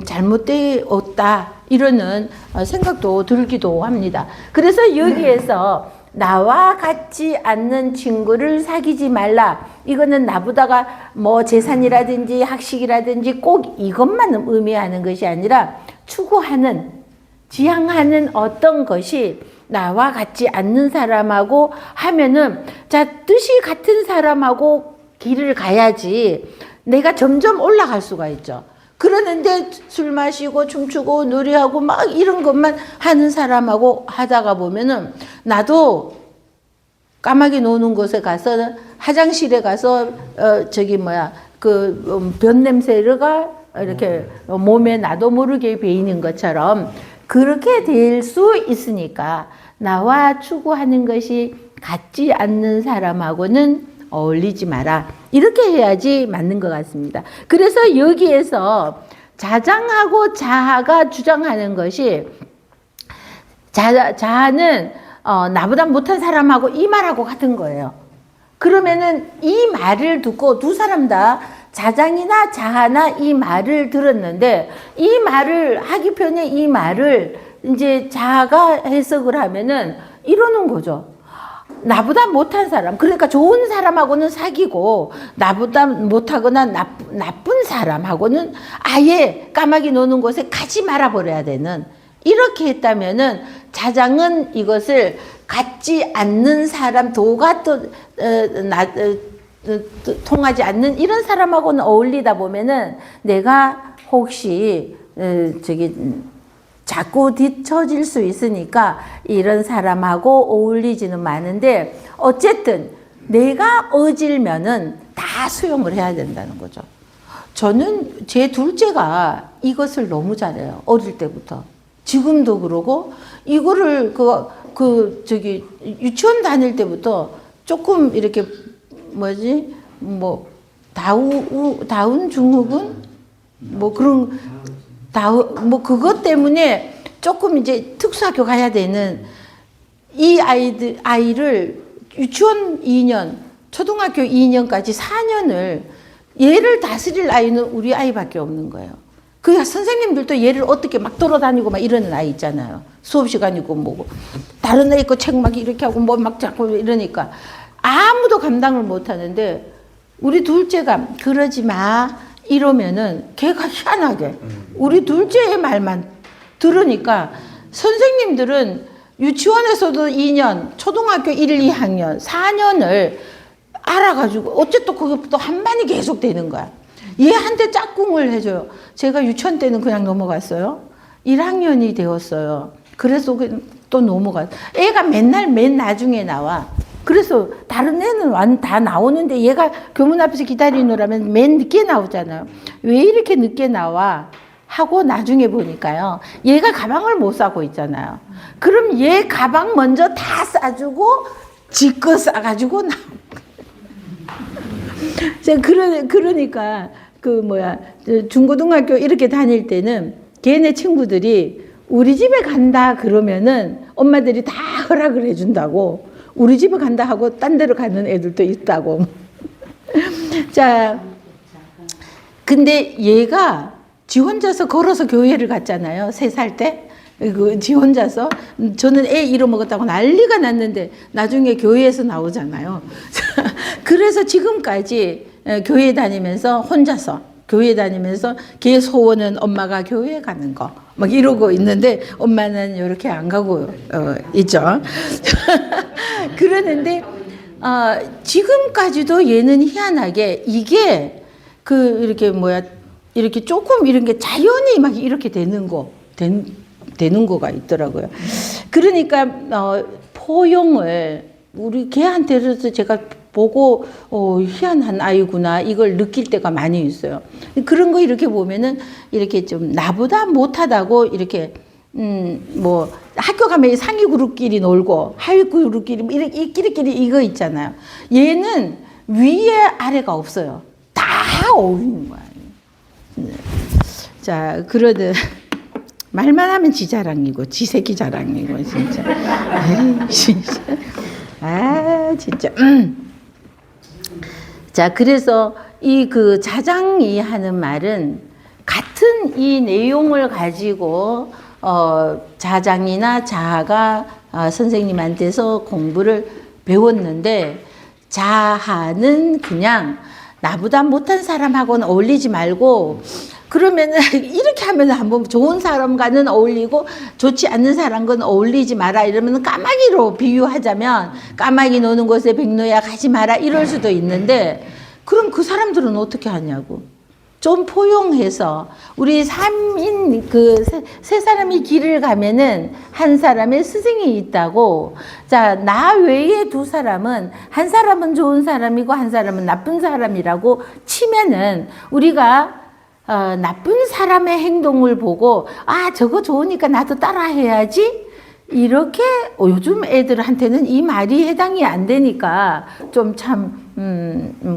잘못되었다 이러는 생각도 들기도 합니다. 그래서 여기에서 나와 같지 않는 친구를 사귀지 말라. 이거는 나보다가 뭐 재산이라든지 학식이라든지 꼭 이것만 의미하는 것이 아니라 추구하는, 지향하는 어떤 것이 나와 같지 않는 사람하고 하면은 뜻이 같은 사람하고 길을 가야지 내가 점점 올라갈 수가 있죠. 그러는데 술 마시고 춤추고 노래하고 막 이런 것만 하는 사람하고 하다가 보면은 나도 까마귀 노는 곳에 가서 화장실에 가서 변 냄새가 이렇게 몸에 나도 모르게 배이는 것처럼 그렇게 될 수 있으니까 나와 추구하는 것이 같지 않는 사람하고는 어울리지 마라. 이렇게 해야지 맞는 것 같습니다. 그래서 여기에서 자장하고 자하가 주장하는 것이 자하는 나보다 못한 사람하고 이 말하고 같은 거예요. 그러면은 이 말을 듣고 두 사람 다 자장이나 자하나 이 말을 들었는데 이 말을 하기 편에 이 말을 이제 자하가 해석을 하면은 이러는 거죠. 나보다 못한 사람, 그러니까 좋은 사람하고는 사귀고 나보다 못하거나 나쁜 사람하고는 아예 까마귀 노는 곳에 가지 말아 버려야 되는, 이렇게 했다면은 자장은 이것을 갖지 않는 사람, 도가 통하지 않는 이런 사람하고는 어울리다 보면은 내가 혹시 자꾸 뒤처질 수 있으니까 이런 사람하고 어울리지는 많은데 어쨌든 내가 어질면은 다 수용을 해야 된다는 거죠. 저는 제 둘째가 이것을 너무 잘해요. 어릴 때부터. 지금도 그러고 이거를 유치원 다닐 때부터 조금 이렇게 다운 증후군 그것 때문에 조금 이제 특수학교 가야 되는 이 아이를 유치원 2년, 초등학교 2년까지 4년을 얘를 다스릴 아이는 우리 아이밖에 없는 거예요. 그 선생님들도 얘를 어떻게 막 돌아다니고 막 이러는 아이 있잖아요. 수업 시간이고 뭐고 다른 애 거 책 막 이렇게 하고 뭐 막 자꾸 이러니까 아무도 감당을 못 하는데 우리 둘째가 그러지 마 이러면은 걔가 희한하게 우리 둘째의 말만 들으니까 선생님들은 유치원에서도 2년, 초등학교 1, 2학년, 4년을 알아가지고 어쨌든 그것도 한 반이 계속 되는 거야. 얘한테 짝꿍을 해줘요. 제가 유치원 때는 그냥 넘어갔어요. 1학년이 되었어요. 그래서 또 넘어갔어요. 애가 맨날 맨 나중에 나와. 그래서 다른 애는 다 나오는데 얘가 교문 앞에서 기다리느라면 맨 늦게 나오잖아요. 왜 이렇게 늦게 나와? 하고 나중에 보니까요. 얘가 가방을 못 싸고 있잖아요. 그럼 얘 가방 먼저 다 싸주고 지 거 싸가지고 나오고. 그러니까 중고등학교 이렇게 다닐 때는 걔네 친구들이 우리 집에 간다 그러면은 엄마들이 다 허락을 해준다고. 우리 집에 간다 하고 딴 데로 가는 애들도 있다고. 자, 근데 얘가 지 혼자서 걸어서 교회를 갔잖아요. 3살 때. 지 혼자서. 저는 애 잃어먹었다고 난리가 났는데 나중에 교회에서 나오잖아요. 그래서 지금까지 교회 다니면서 혼자서 교회 다니면서 걔 소원은 엄마가 교회 가는 거 막 이러고 있는데 엄마는 이렇게 안 가고 있죠. 그러는데 지금까지도 얘는 희한하게 이게 이렇게 조금 이런 게 자연히 막 이렇게 되는 거가 있더라고요. 그러니까 포용을 우리 걔한테서 제가 보고 희한한 아이구나 이걸 느낄 때가 많이 있어요. 그런 거 이렇게 보면은 이렇게 좀 나보다 못하다고 이렇게 학교 가면 상위 그룹끼리 놀고 하위 그룹끼리 이렇게 끼리끼리 이거 있잖아요. 얘는 위에 아래가 없어요. 다 어울리는 거예요. 자, 그러든 말만 하면 지 자랑이고 지 새끼 자랑이고 진짜. 에이, 진짜. 아, 진짜. 자, 그래서 자장이 하는 말은 같은 이 내용을 가지고 자장이나 자하가 선생님한테서 공부를 배웠는데 자하는 그냥 나보다 못한 사람하고는 어울리지 말고 그러면은 이렇게 하면 한번 좋은 사람과는 어울리고 좋지 않는 사람과는 어울리지 마라 이러면 까마귀로 비유하자면 까마귀 노는 곳에 백로야 가지 마라 이럴 수도 있는데 그럼 그 사람들은 어떻게 하냐고. 좀 포용해서 우리 3인 세 사람이 길을 가면은 한 사람의 스승이 있다고. 자, 나 외에 2사람은 한 사람은 좋은 사람이고 한 사람은 나쁜 사람이라고 치면은 우리가 나쁜 사람의 행동을 보고 저거 좋으니까 나도 따라해야지 이렇게 요즘 애들한테는 이 말이 해당이 안 되니까 좀 참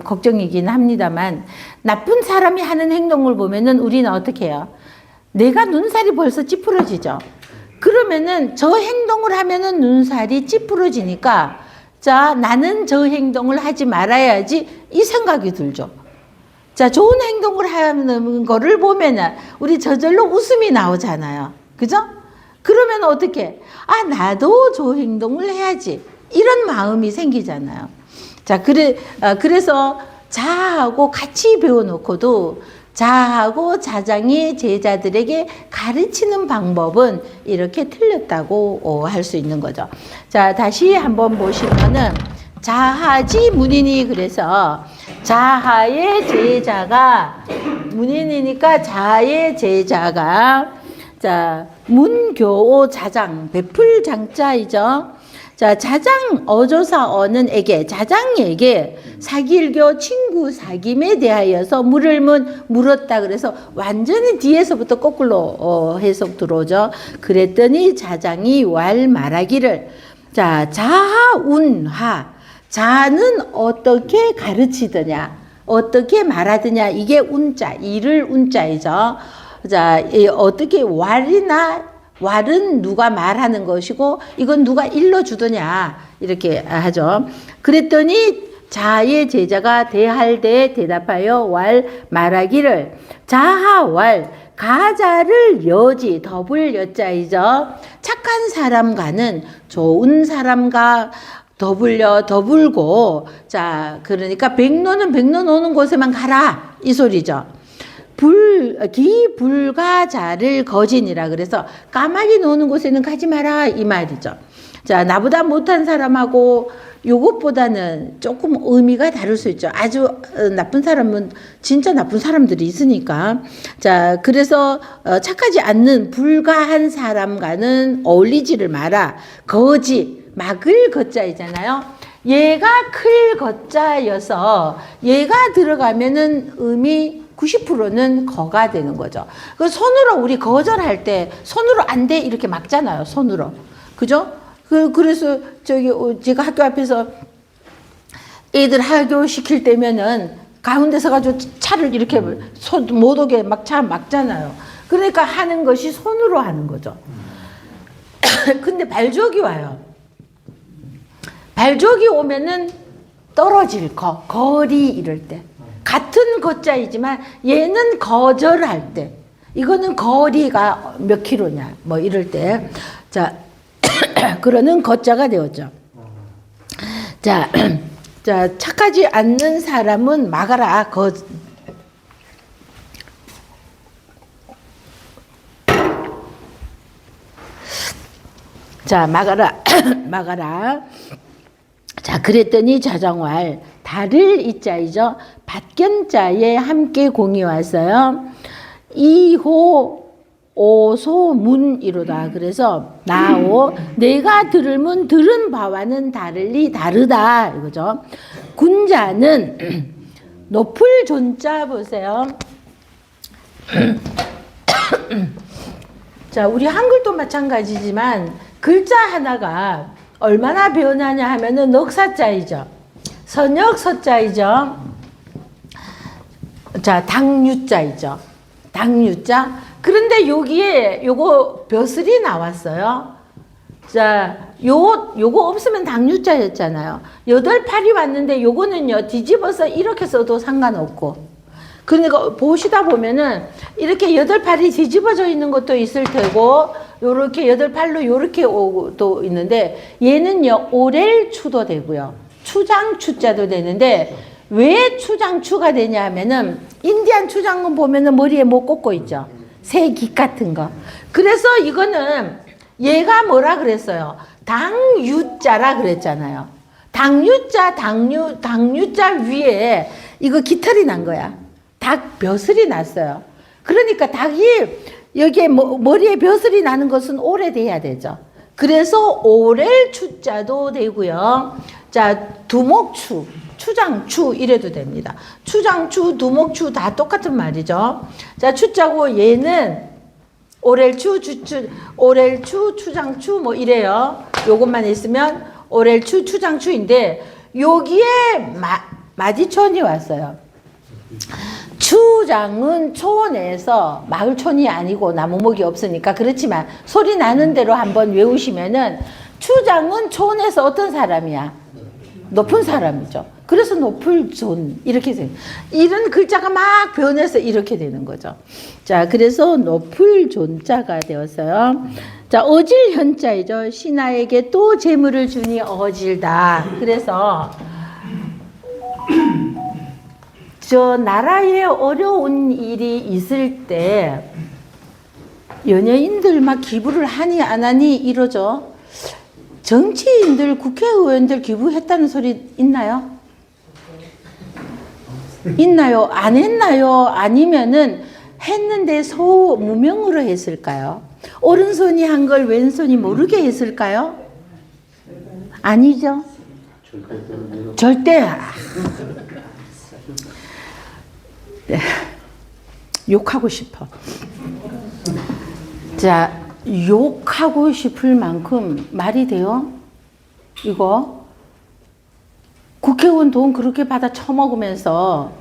걱정이긴 합니다만 나쁜 사람이 하는 행동을 보면은 우리는 어떻게 해요? 내가 눈살이 벌써 찌푸러지죠. 그러면은 저 행동을 하면은 눈살이 찌푸러지니까 자, 나는 저 행동을 하지 말아야지 이 생각이 들죠. 자, 좋은 행동을 하는 거를 보면은 우리 저절로 웃음이 나오잖아요. 그죠? 그러면 어떻게? 나도 저 행동을 해야지. 이런 마음이 생기잖아요. 자, 그래서 자하고 같이 배워놓고도 자하고 자장이 제자들에게 가르치는 방법은 이렇게 틀렸다고 할 수 있는 거죠. 자, 다시 한번 보시면은 자하지 문인이 그래서 자하의 제자가 문인이니까 자하의 제자가 자 문교오 자장 베풀 장자이죠. 자 자장 어조사 어는 에게 자장에게 사길교 친구 사김에 대하여서 물었다 그래서 완전히 뒤에서부터 거꾸로 해석 들어오죠. 그랬더니 자장이 왈 말하기를 자 자하운하 자는 어떻게 가르치더냐 어떻게 말하더냐 이게 운자 이를 운자이죠. 자 어떻게 왈은 누가 말하는 것이고 이건 누가 일러주더냐 이렇게 하죠. 그랬더니 자의 제자가 대할때 대답하여 왈 말하기를 자하왈 가자를 여지 더불 여자이죠. 착한 사람과는 좋은 사람과 더불고 자 그러니까 백로는 백로 노는 곳에만 가라 이 소리죠. 기불가자를 거진이라 그래서 까마귀 노는 곳에는 가지 마라 이 말이죠. 자, 나보다 못한 사람하고 요것보다는 조금 의미가 다를 수 있죠. 아주 나쁜 사람은 진짜 나쁜 사람들이 있으니까. 자, 그래서 착하지 않는 불가한 사람과는 어울리지를 마라. 거지, 막을 거자이잖아요. 얘가 클 거자여서 얘가 들어가면은 의미 90%는 거가 되는 거죠. 그 손으로 우리 거절할 때 손으로 안 돼 이렇게 막잖아요. 손으로. 그죠? 그래서 제가 학교 앞에서 애들 학교 시킬 때면은 가운데 서가지고 차를 이렇게 손 못 오게 막 차 막잖아요. 그러니까 하는 것이 손으로 하는 거죠. 근데 발족이 와요. 발족이 오면은 떨어질 거리 이럴 때. 같은 거자이지만 얘는 거절할 때. 이거는 거리가 몇 킬로냐 뭐 이럴 때. 자, 그러는 거자가 되었죠. 자, 자, 착하지 않는 사람은 막아라. 자, 막아라. 막아라. 자, 그랬더니 자정왈 달을 이자이죠. 밭견자에 함께 공이 왔어요. 이호 오소문이로다. 그래서 나오 내가 들을 문 들은 바와는 다르다 이거죠. 군자는 높을 존자 보세요. 자, 우리 한글도 마찬가지지만 글자 하나가 얼마나 변하냐 하면은 넉사자이죠. 선역서자이죠. 자, 당유자이죠. 당유자. 그런데 여기에 요거 벼슬이 나왔어요. 자, 요거 없으면 당유자였잖아요. 8팔이 왔는데 요거는요, 뒤집어서 이렇게 써도 상관없고. 그러니까 보시다 보면은 이렇게 8팔이 뒤집어져 있는 것도 있을 테고, 요렇게 8팔로 요렇게 오도 있는데, 얘는요, 오렐추도 되고요. 추장추자도 되는데, 왜 추장추가 되냐 하면은, 인디안 추장군 보면은 머리에 뭐 꽂고 있죠. 새깃 같은 거. 그래서 이거는 얘가 뭐라 그랬어요? 당유자라 그랬잖아요. 당유자 위에 이거 깃털이 난 거야. 닭 벼슬이 났어요. 그러니까 닭이 여기에 머리에 벼슬이 나는 것은 오래돼야 되죠. 그래서 오렐추자도 되고요. 자, 두목추. 추장추 이래도 됩니다. 추장추, 두목추 다 똑같은 말이죠. 자, 추자고 얘는 오렐추, 오렐추, 추장추 뭐 이래요. 요것만 있으면 오렐추, 추장추인데 여기에 마지촌이 왔어요. 추장은 촌에서 마을촌이 아니고 나무목이 없으니까 그렇지만 소리 나는 대로 한번 외우시면은 추장은 촌에서 어떤 사람이야? 높은 사람이죠. 그래서 높을 존 이렇게 돼요. 이런 글자가 막 변해서 이렇게 되는 거죠. 자, 그래서 높을 존자가 되었어요. 자, 어질 현자이죠. 신하에게 또 재물을 주니 어질다. 그래서 저 나라에 어려운 일이 있을 때 연예인들 막 기부를 하니 안 하니 이러죠. 정치인들, 국회의원들 기부했다는 소리 있나요? 있나요? 안 했나요? 아니면은 했는데 무명으로 했을까요? 오른손이 한 걸 왼손이 모르게 했을까요? 아니죠. 절대. 네. 욕하고 싶어. 자, 욕하고 싶을 만큼 말이 돼요? 이거? 국회의원 돈 그렇게 받아 처먹으면서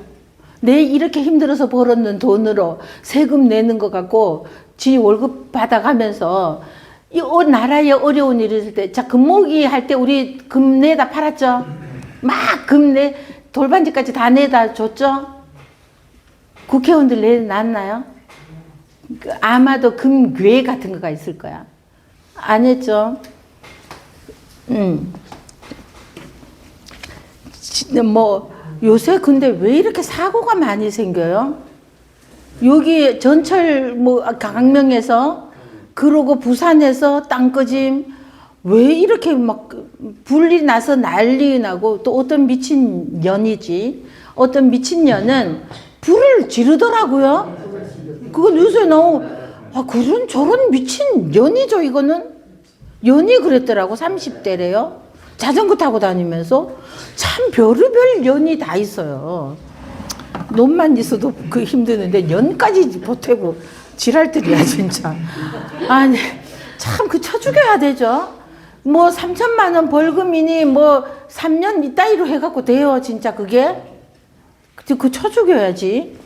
내 이렇게 힘들어서 벌었는 돈으로 세금 내는 것 같고 지 월급 받아가면서 이 나라에 어려운 일이 있을 때, 자, 금모기 할 때 우리 금 내다 팔았죠? 막 금 돌반지까지 다 내다 줬죠? 국회의원들 내놨나요? 아마도 금괴 같은 거가 있을 거야. 안 했죠? 뭐 요새 근데 왜 이렇게 사고가 많이 생겨요? 여기 전철 뭐 강명에서 그러고 부산에서 땅꺼짐 왜 이렇게 막 불이 나서 난리 나고 또 어떤 미친 년이지. 어떤 미친 년은 불을 지르더라고요. 그거 뉴스에 나오고, 아, 그런 저런 미친 년이죠, 이거는. 년이 그랬더라고, 30대래요. 자전거 타고 다니면서. 참 별의별 년이 다 있어요. 놈만 있어도 그 힘드는데 년까지 보태고 지랄들이야, 진짜. 아니, 참 그 쳐죽여야 되죠. 뭐 3천만 원 벌금이니 뭐 3년 이따위로 해갖고 돼요, 진짜 그게. 그 쳐죽여야지.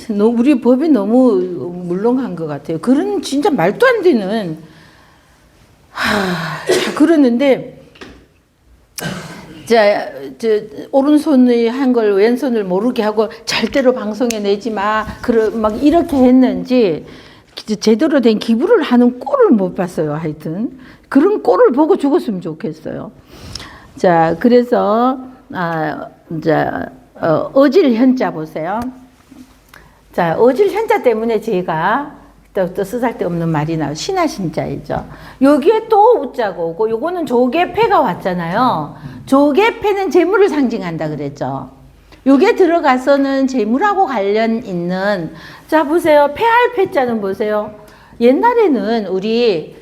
우리 법이 너무 물렁한 것 같아요. 그런 진짜 말도 안 되는. 그러는데, 자, 오른손이 한 걸 왼손을 모르게 하고 절대로 방송에 내지 마. 막 이렇게 했는지 제대로 된 기부를 하는 꼴을 못 봤어요. 하여튼 그런 꼴을 보고 죽었으면 좋겠어요. 자, 그래서 어질 현자 보세요. 자, 어질 현자 때문에 제가 또 쓰잘데없는 말이 나와요. 신하신자이죠. 여기에 또 우자가 오고, 요거는 조개패가 왔잖아요. 조개패는 재물을 상징한다 그랬죠. 요게 들어가서는 재물하고 관련 있는, 자, 보세요. 패할 패자는 보세요. 옛날에는 우리,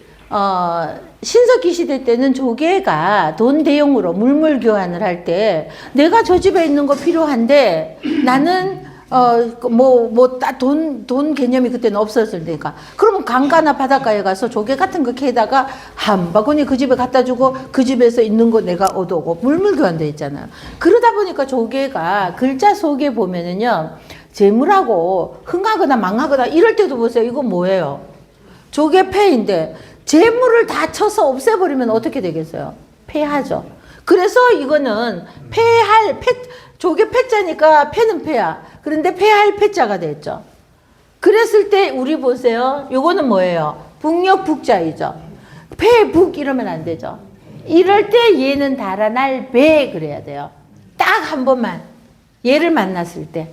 신석기 시대 때는 조개가 돈 대용으로 물물 교환을 할 때, 내가 저 집에 있는 거 필요한데, 나는 돈 개념이 그때는 없었을 테니까. 그러면 강가나 바닷가에 가서 조개 같은 거 캐다가 한 바구니 그 집에 갖다 주고 그 집에서 있는 거 내가 얻어오고 물물 교환돼 있잖아요. 그러다 보니까 조개가 글자 속에 보면은요, 재물하고 흥하거나 망하거나 이럴 때도 보세요. 이거 뭐예요? 조개 패인데 재물을 다 쳐서 없애버리면 어떻게 되겠어요? 패하죠. 그래서 이거는 조개 패자니까 패는 패야. 그런데 패할 패자가 됐죠. 그랬을 때 우리 보세요. 요거는 뭐예요? 북역 북자이죠. 패북 이러면 안 되죠. 이럴 때 얘는 달아날 배 그래야 돼요. 딱 한 번만. 얘를 만났을 때.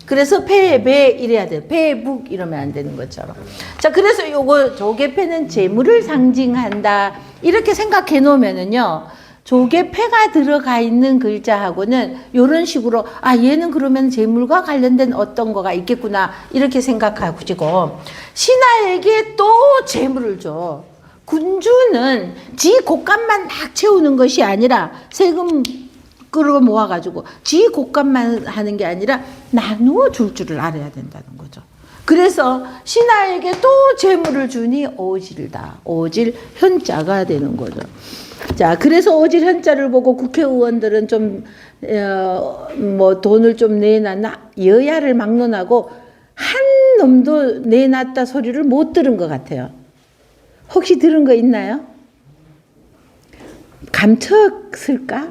그래서 패배 이래야 돼요. 패북 이러면 안 되는 것처럼. 자, 그래서 요거 조개패는 재물을 상징한다. 이렇게 생각해 놓으면은요. 조개패가 들어가 있는 글자하고는 이런 식으로, 아, 얘는 그러면 재물과 관련된 어떤 거가 있겠구나 이렇게 생각하시고, 신하에게 또 재물을 줘. 군주는 지 곳간만 막 채우는 것이 아니라 세금 끌어 모아가지고 지 곳간만 하는 게 아니라 나누어 줄 줄을 알아야 된다는 거죠. 그래서 신하에게 또 재물을 주니 오질다. 오질 현자가 되는 거죠. 자, 그래서 오질 현자를 보고 국회의원들은 좀, 돈을 좀 내놨나? 여야를 막론하고 한 놈도 내놨다 소리를 못 들은 것 같아요. 혹시 들은 거 있나요? 감췄을까?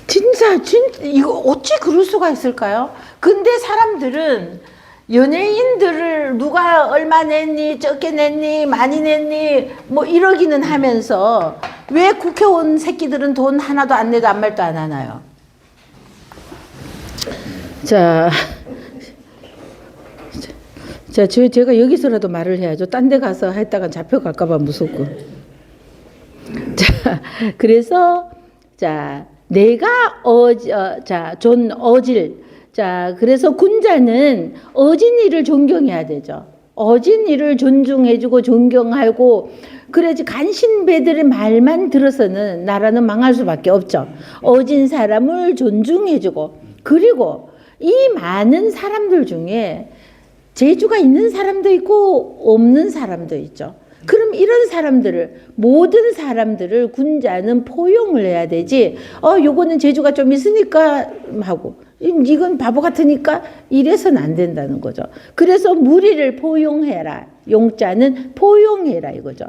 진짜, 이거 어찌 그럴 수가 있을까요? 근데 사람들은 연예인들을 누가 얼마 냈니, 적게 냈니, 많이 냈니, 뭐 이러기는 하면서 왜 국회의원 새끼들은 돈 하나도 안 내도 아무 말도 안 하나요? 자, 제가 여기서라도 말을 해야죠. 딴 데 가서 했다가 잡혀갈까봐 무섭고. 자, 그래서, 자, 내가 존 어질. 자, 그래서 군자는 어진이를 존경해야 되죠. 어진이를 존중해주고 존경하고, 그래야지 간신배들의 말만 들어서는 나라는 망할 수밖에 없죠. 어진 사람을 존중해주고, 그리고 이 많은 사람들 중에 재주가 있는 사람도 있고 없는 사람도 있죠. 그럼 이런 사람들을, 모든 사람들을 군자는 포용을 해야 되지, 요거는 재주가 좀 있으니까 하고, 이건 바보 같으니까 이래서는 안 된다는 거죠. 그래서 무리를 포용해라. 용자는 포용해라 이거죠.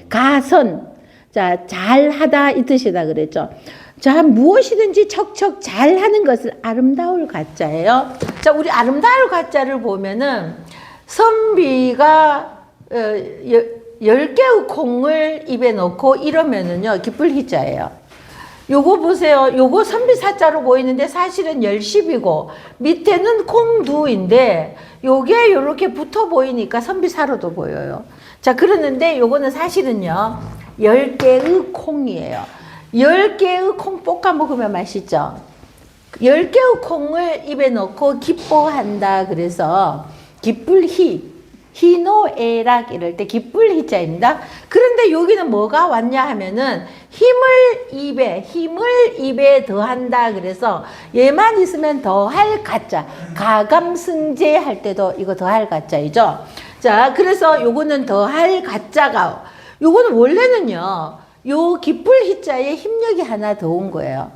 가선, 자, 잘하다 이 뜻이다 그랬죠. 자, 무엇이든지 척척 잘하는 것은 아름다울 가짜예요. 자, 우리 아름다울 가짜를 보면은 선비가 10개의 콩을 입에 넣고 이러면은요, 기쁠 희자예요. 요거 보세요. 요거 선비사자로 보이는데 사실은 10이고 밑에는 콩두인데 요게 요렇게 붙어 보이니까 선비사로도 보여요. 자, 그러는데 요거는 사실은요, 10개의 콩이에요. 10개의 콩 볶아 먹으면 맛있죠? 10개의 콩을 입에 넣고 기뻐한다. 그래서 기쁠희, 희노애락 이럴 때 기쁠희자입니다. 그런데 여기는 뭐가 왔냐 하면은 힘을 입에 더한다. 그래서 얘만 있으면 더할 가짜. 가감승제 할 때도 이거 더할 가짜이죠. 자, 그래서 요거는 더할 가짜가, 요거는 원래는요, 요 기쁠희자에 힘력이 하나 더 온 거예요.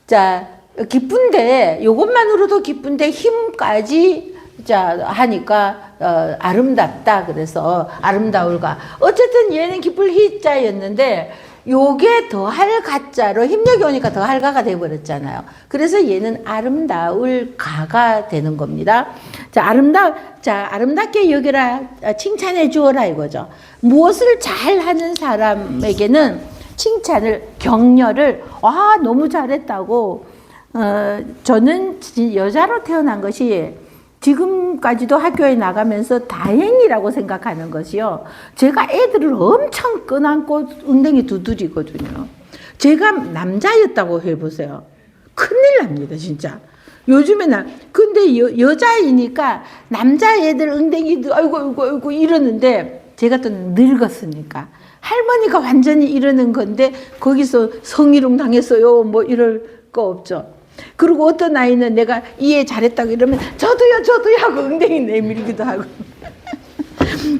자, 기쁜데, 요것만으로도 기쁜데 힘까지 자 하니까 아름답다. 그래서 아름다울가. 어쨌든 얘는 기쁠 희자였는데 요게 더할 가짜로 힘력이 오니까 더할 가가 돼버렸잖아요. 그래서 얘는 아름다울 가가 되는 겁니다. 자, 아름답게 여기라, 칭찬해 주어라 이거죠. 무엇을 잘하는 사람에게는 칭찬을, 격려를, 와, 너무 잘했다고. 저는 여자로 태어난 것이 지금까지도 학교에 나가면서 다행이라고 생각하는 것이요. 제가 애들을 엄청 끈안고 엉덩이 두드리거든요. 제가 남자였다고 해보세요. 큰일 납니다, 진짜. 요즘에는, 근데 여자이니까 남자애들 엉덩이, 아이고, 이러는데 제가 또 늙었으니까. 할머니가 완전히 이러는 건데 거기서 성희롱 당했어요. 뭐 이럴 거 없죠. 그리고 어떤 아이는 내가 이해 잘했다고 이러면 저도요 하고 엉덩이 내밀기도 하고.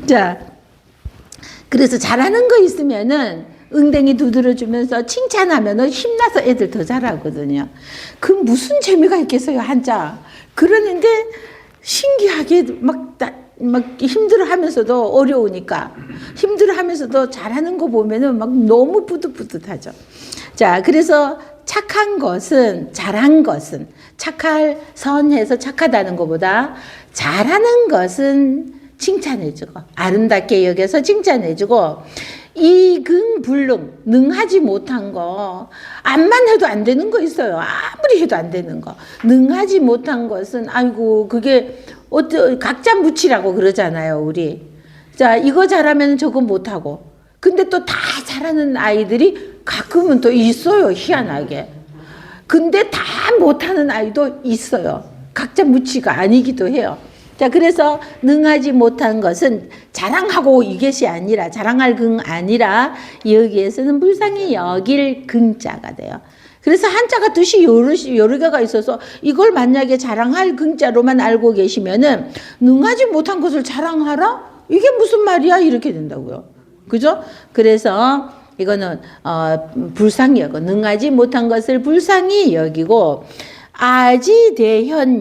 자, 그래서 잘하는 거 있으면은 엉덩이 두드려주면서 칭찬하면은 힘나서 애들 더 잘하거든요. 그 무슨 재미가 있겠어요, 한자. 그러는데 신기하게 막 힘들어하면서도 어려우니까 힘들어하면서도 잘하는 거 보면은 막 너무 뿌듯뿌듯하죠. 자, 그래서 착한 것은, 잘한 것은, 선해서 착하다는 것보다 잘하는 것은 칭찬해주고, 아름답게 여겨서 칭찬해주고, 이근불능, 능하지 못한 거, 암만 해도 안 되는 거 있어요. 아무리 해도 안 되는 거. 능하지 못한 것은, 아이고, 그게, 각자 묻히라고 그러잖아요, 우리. 자, 이거 잘하면 저거 못하고. 근데 또 다 잘하는 아이들이 가끔은 또 있어요, 희한하게. 근데 다 못하는 아이도 있어요. 각자 묻히가 아니기도 해요. 자, 그래서 능하지 못한 것은 자랑하고 이것이 아니라, 자랑할 근 아니라 여기에서는 불쌍히 여길 근자가 돼요. 그래서 한자가 뜻이 여러 개가 있어서 이걸 만약에 자랑할 근자로만 알고 계시면은 능하지 못한 것을 자랑하라? 이게 무슨 말이야? 이렇게 된다고요. 그죠? 그래서 이거는 불쌍히 여기고, 능하지 못한 것을 불쌍히 여기고, 아지대현여인데,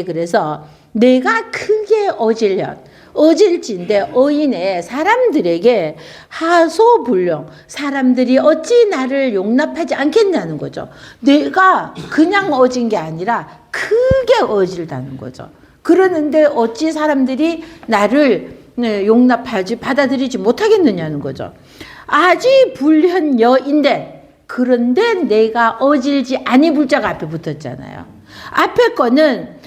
그래서 내가 크게 어질지인데, 어인에 사람들에게 하소불용, 사람들이 어찌 나를 용납하지 않겠냐는 거죠. 내가 그냥 어진 게 아니라 크게 어질다는 거죠. 그러는데 어찌 사람들이 나를 받아들이지 못하겠느냐는 거죠. 아지 불현여인데, 그런데 내가 어질지 아니 불자가 앞에 붙었잖아요. 앞에 거는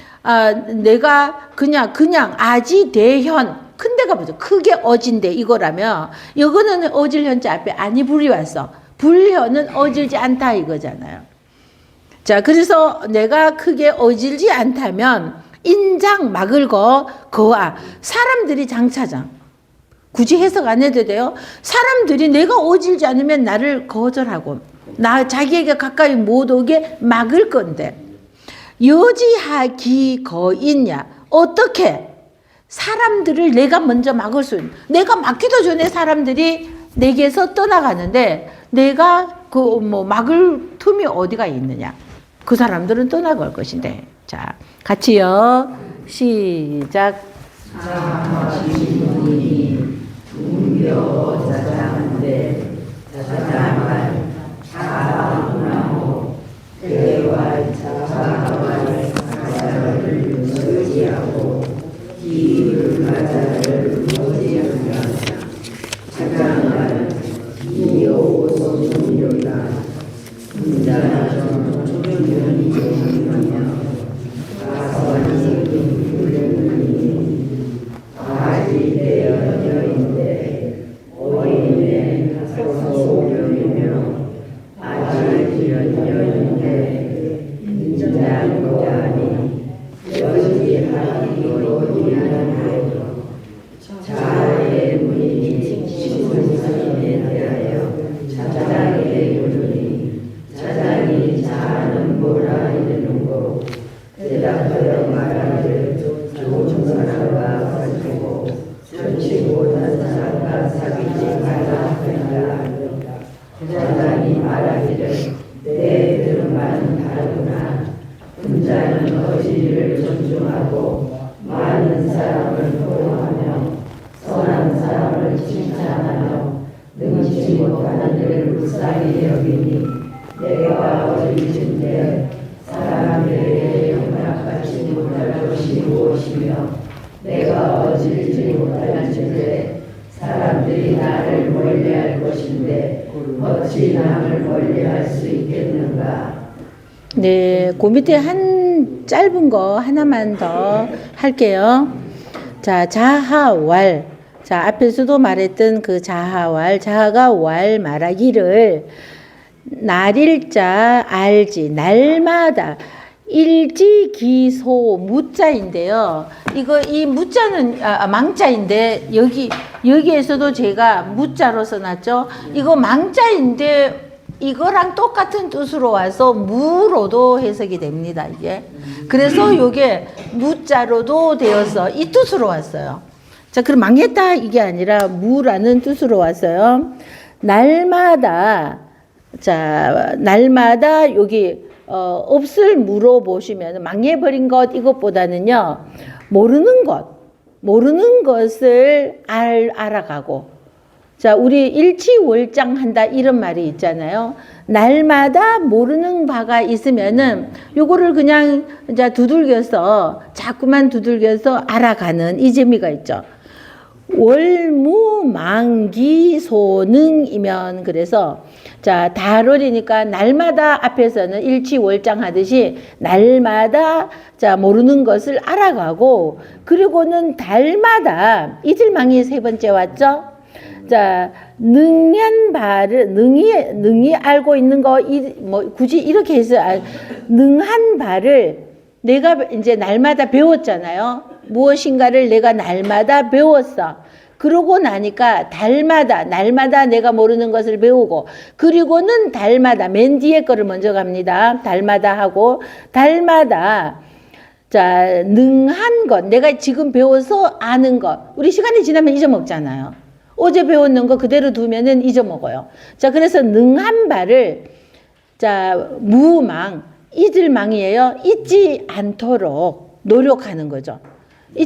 내가 그냥 아지 대현, 큰 데가 뭐죠? 크게 어진데 이거라면, 이거는 어질 현자 앞에 아니 불이 왔어. 불현은 어질지 않다 이거잖아요. 자, 그래서 내가 크게 어질지 않다면 인장 막을 거와 사람들이 장차장. 굳이 해석 안 해도 돼요. 사람들이 내가 어질지 않으면 나를 거절하고 자기에게 가까이 못 오게 막을 건데, 여지하기 거있냐, 어떻게 사람들을 내가 먼저 막을 수 있는, 내가 막기도 전에 사람들이 내게서 떠나가는데 내가 막을 틈이 어디가 있느냐. 그 사람들은 떠나갈 것인데. 자, 같이요. 시작. 자장한데 자장할 자랑하고 대활 자랑할 가자를 의지하고 기를 가자를 의지하며 자장할 이오소중요다 문자는 조명이 조명이며 가선이 불륜이 아지되어 여인데 인자는 고하니 여지하기로 인하여 자아의 문이 지구상에 대하여 자장에 이르니 자장이 자아는 뭐라 이르는고 대답하여 말하기를 좋은 사람과 사귀고 좋지 못한 사람과 사귀지 말라 하니라. 자장이 말하기를 내 들음과는 다르구나. 군자는 어지를 존중하고 많은 사람을 포용하며 선한 사람을 칭찬하며 능치 못하는 일을 불쌍히 여기니 내가 어지르신데 사람들에게 용납받지 못할 것이 무엇이며 내가 어지르지 못할진데 사람들이 나를 멀리할 것인데 어찌 남을 멀리할 수 있겠는가. 네, 그 밑에 한 짧은 거 하나만 더 할게요. 자, 자하왈. 자, 앞에서도 말했던 그 자하왈. 자하가 왈 말하기를 날일자 알지 날마다 일지기소 무자인데요. 이 무자는 망자인데 여기에서도 제가 무자로 써놨죠. 이거 망자인데 이거랑 똑같은 뜻으로 와서 무로도 해석이 됩니다. 이게 그래서 이게 무자로도 되어서 이 뜻으로 왔어요. 자, 그럼 망했다 이게 아니라 무라는 뜻으로 왔어요. 날마다 자 날마다 여기 없을 무로 보시면 망해버린 것 이것보다는요 모르는 것을 알아가고 자 우리 일치월장한다 이런 말이 있잖아요. 날마다 모르는 바가 있으면은 요거를 그냥 이제 자꾸만 두들겨서 알아가는 이 재미가 있죠. 월무망기소능이면 그래서 자 달월이니까 날마다 앞에서는 일치월장하듯이 날마다 자 모르는 것을 알아가고 그리고는 달마다 이틀망이 세 번째 왔죠. 자 능한 바를 능히 알고 있는 거 뭐 굳이 이렇게 해서 능한 바를 내가 이제 날마다 배웠잖아요. 무엇인가를 내가 날마다 배웠어. 그러고 나니까 날마다 내가 모르는 것을 배우고 그리고는 달마다 맨 뒤에 거를 먼저 갑니다. 달마다 하고 달마다 자 능한 것 내가 지금 배워서 아는 것 우리 시간이 지나면 잊어먹잖아요. 어제 배웠는 거 그대로 두면은 잊어먹어요. 자 그래서 능한 바를 자 무망 잊을망이에요. 잊지 않도록 노력하는 거죠.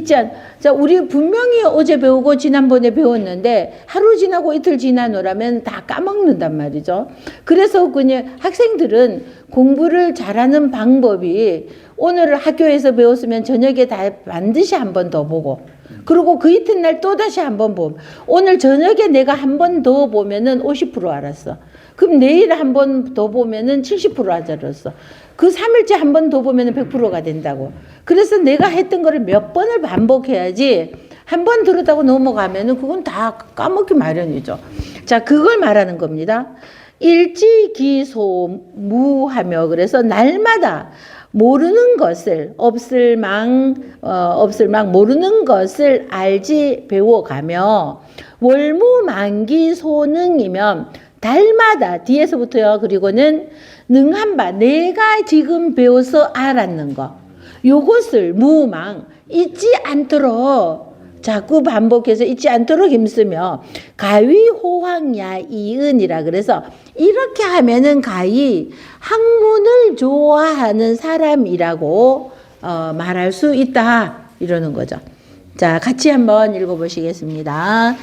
자, 우리 분명히 어제 배우고 지난번에 배웠는데 하루 지나고 이틀 지나노라면 다 까먹는단 말이죠. 그래서 그냥 학생들은 공부를 잘하는 방법이 오늘 학교에서 배웠으면 저녁에 다 반드시 한 번 더 보고 그리고 그 이튿날 또 다시 한 번 보면 오늘 저녁에 내가 한 번 더 보면은 50% 알았어. 그럼 내일 한 번 더 보면은 70% 알았어. 그 3일째 한 번 더 보면은 100%가 된다고. 그래서 내가 했던 거를 몇 번을 반복해야지 한 번 들었다고 넘어가면은 그건 다 까먹기 마련이죠. 자, 그걸 말하는 겁니다. 일지기소무하며 그래서 날마다 모르는 것을 없을망 모르는 것을 알지 배워가며 월무만기소능이면 달마다 뒤에서부터요. 그리고는 능한 바 내가 지금 배워서 알았는 거 요것을 무망 잊지 않도록 자꾸 반복해서 잊지 않도록 힘쓰며 가위호황야 이은이라 그래서 이렇게 하면은 가히 학문을 좋아하는 사람이라고 말할 수 있다 이러는 거죠. 자 같이 한번 읽어보시겠습니다.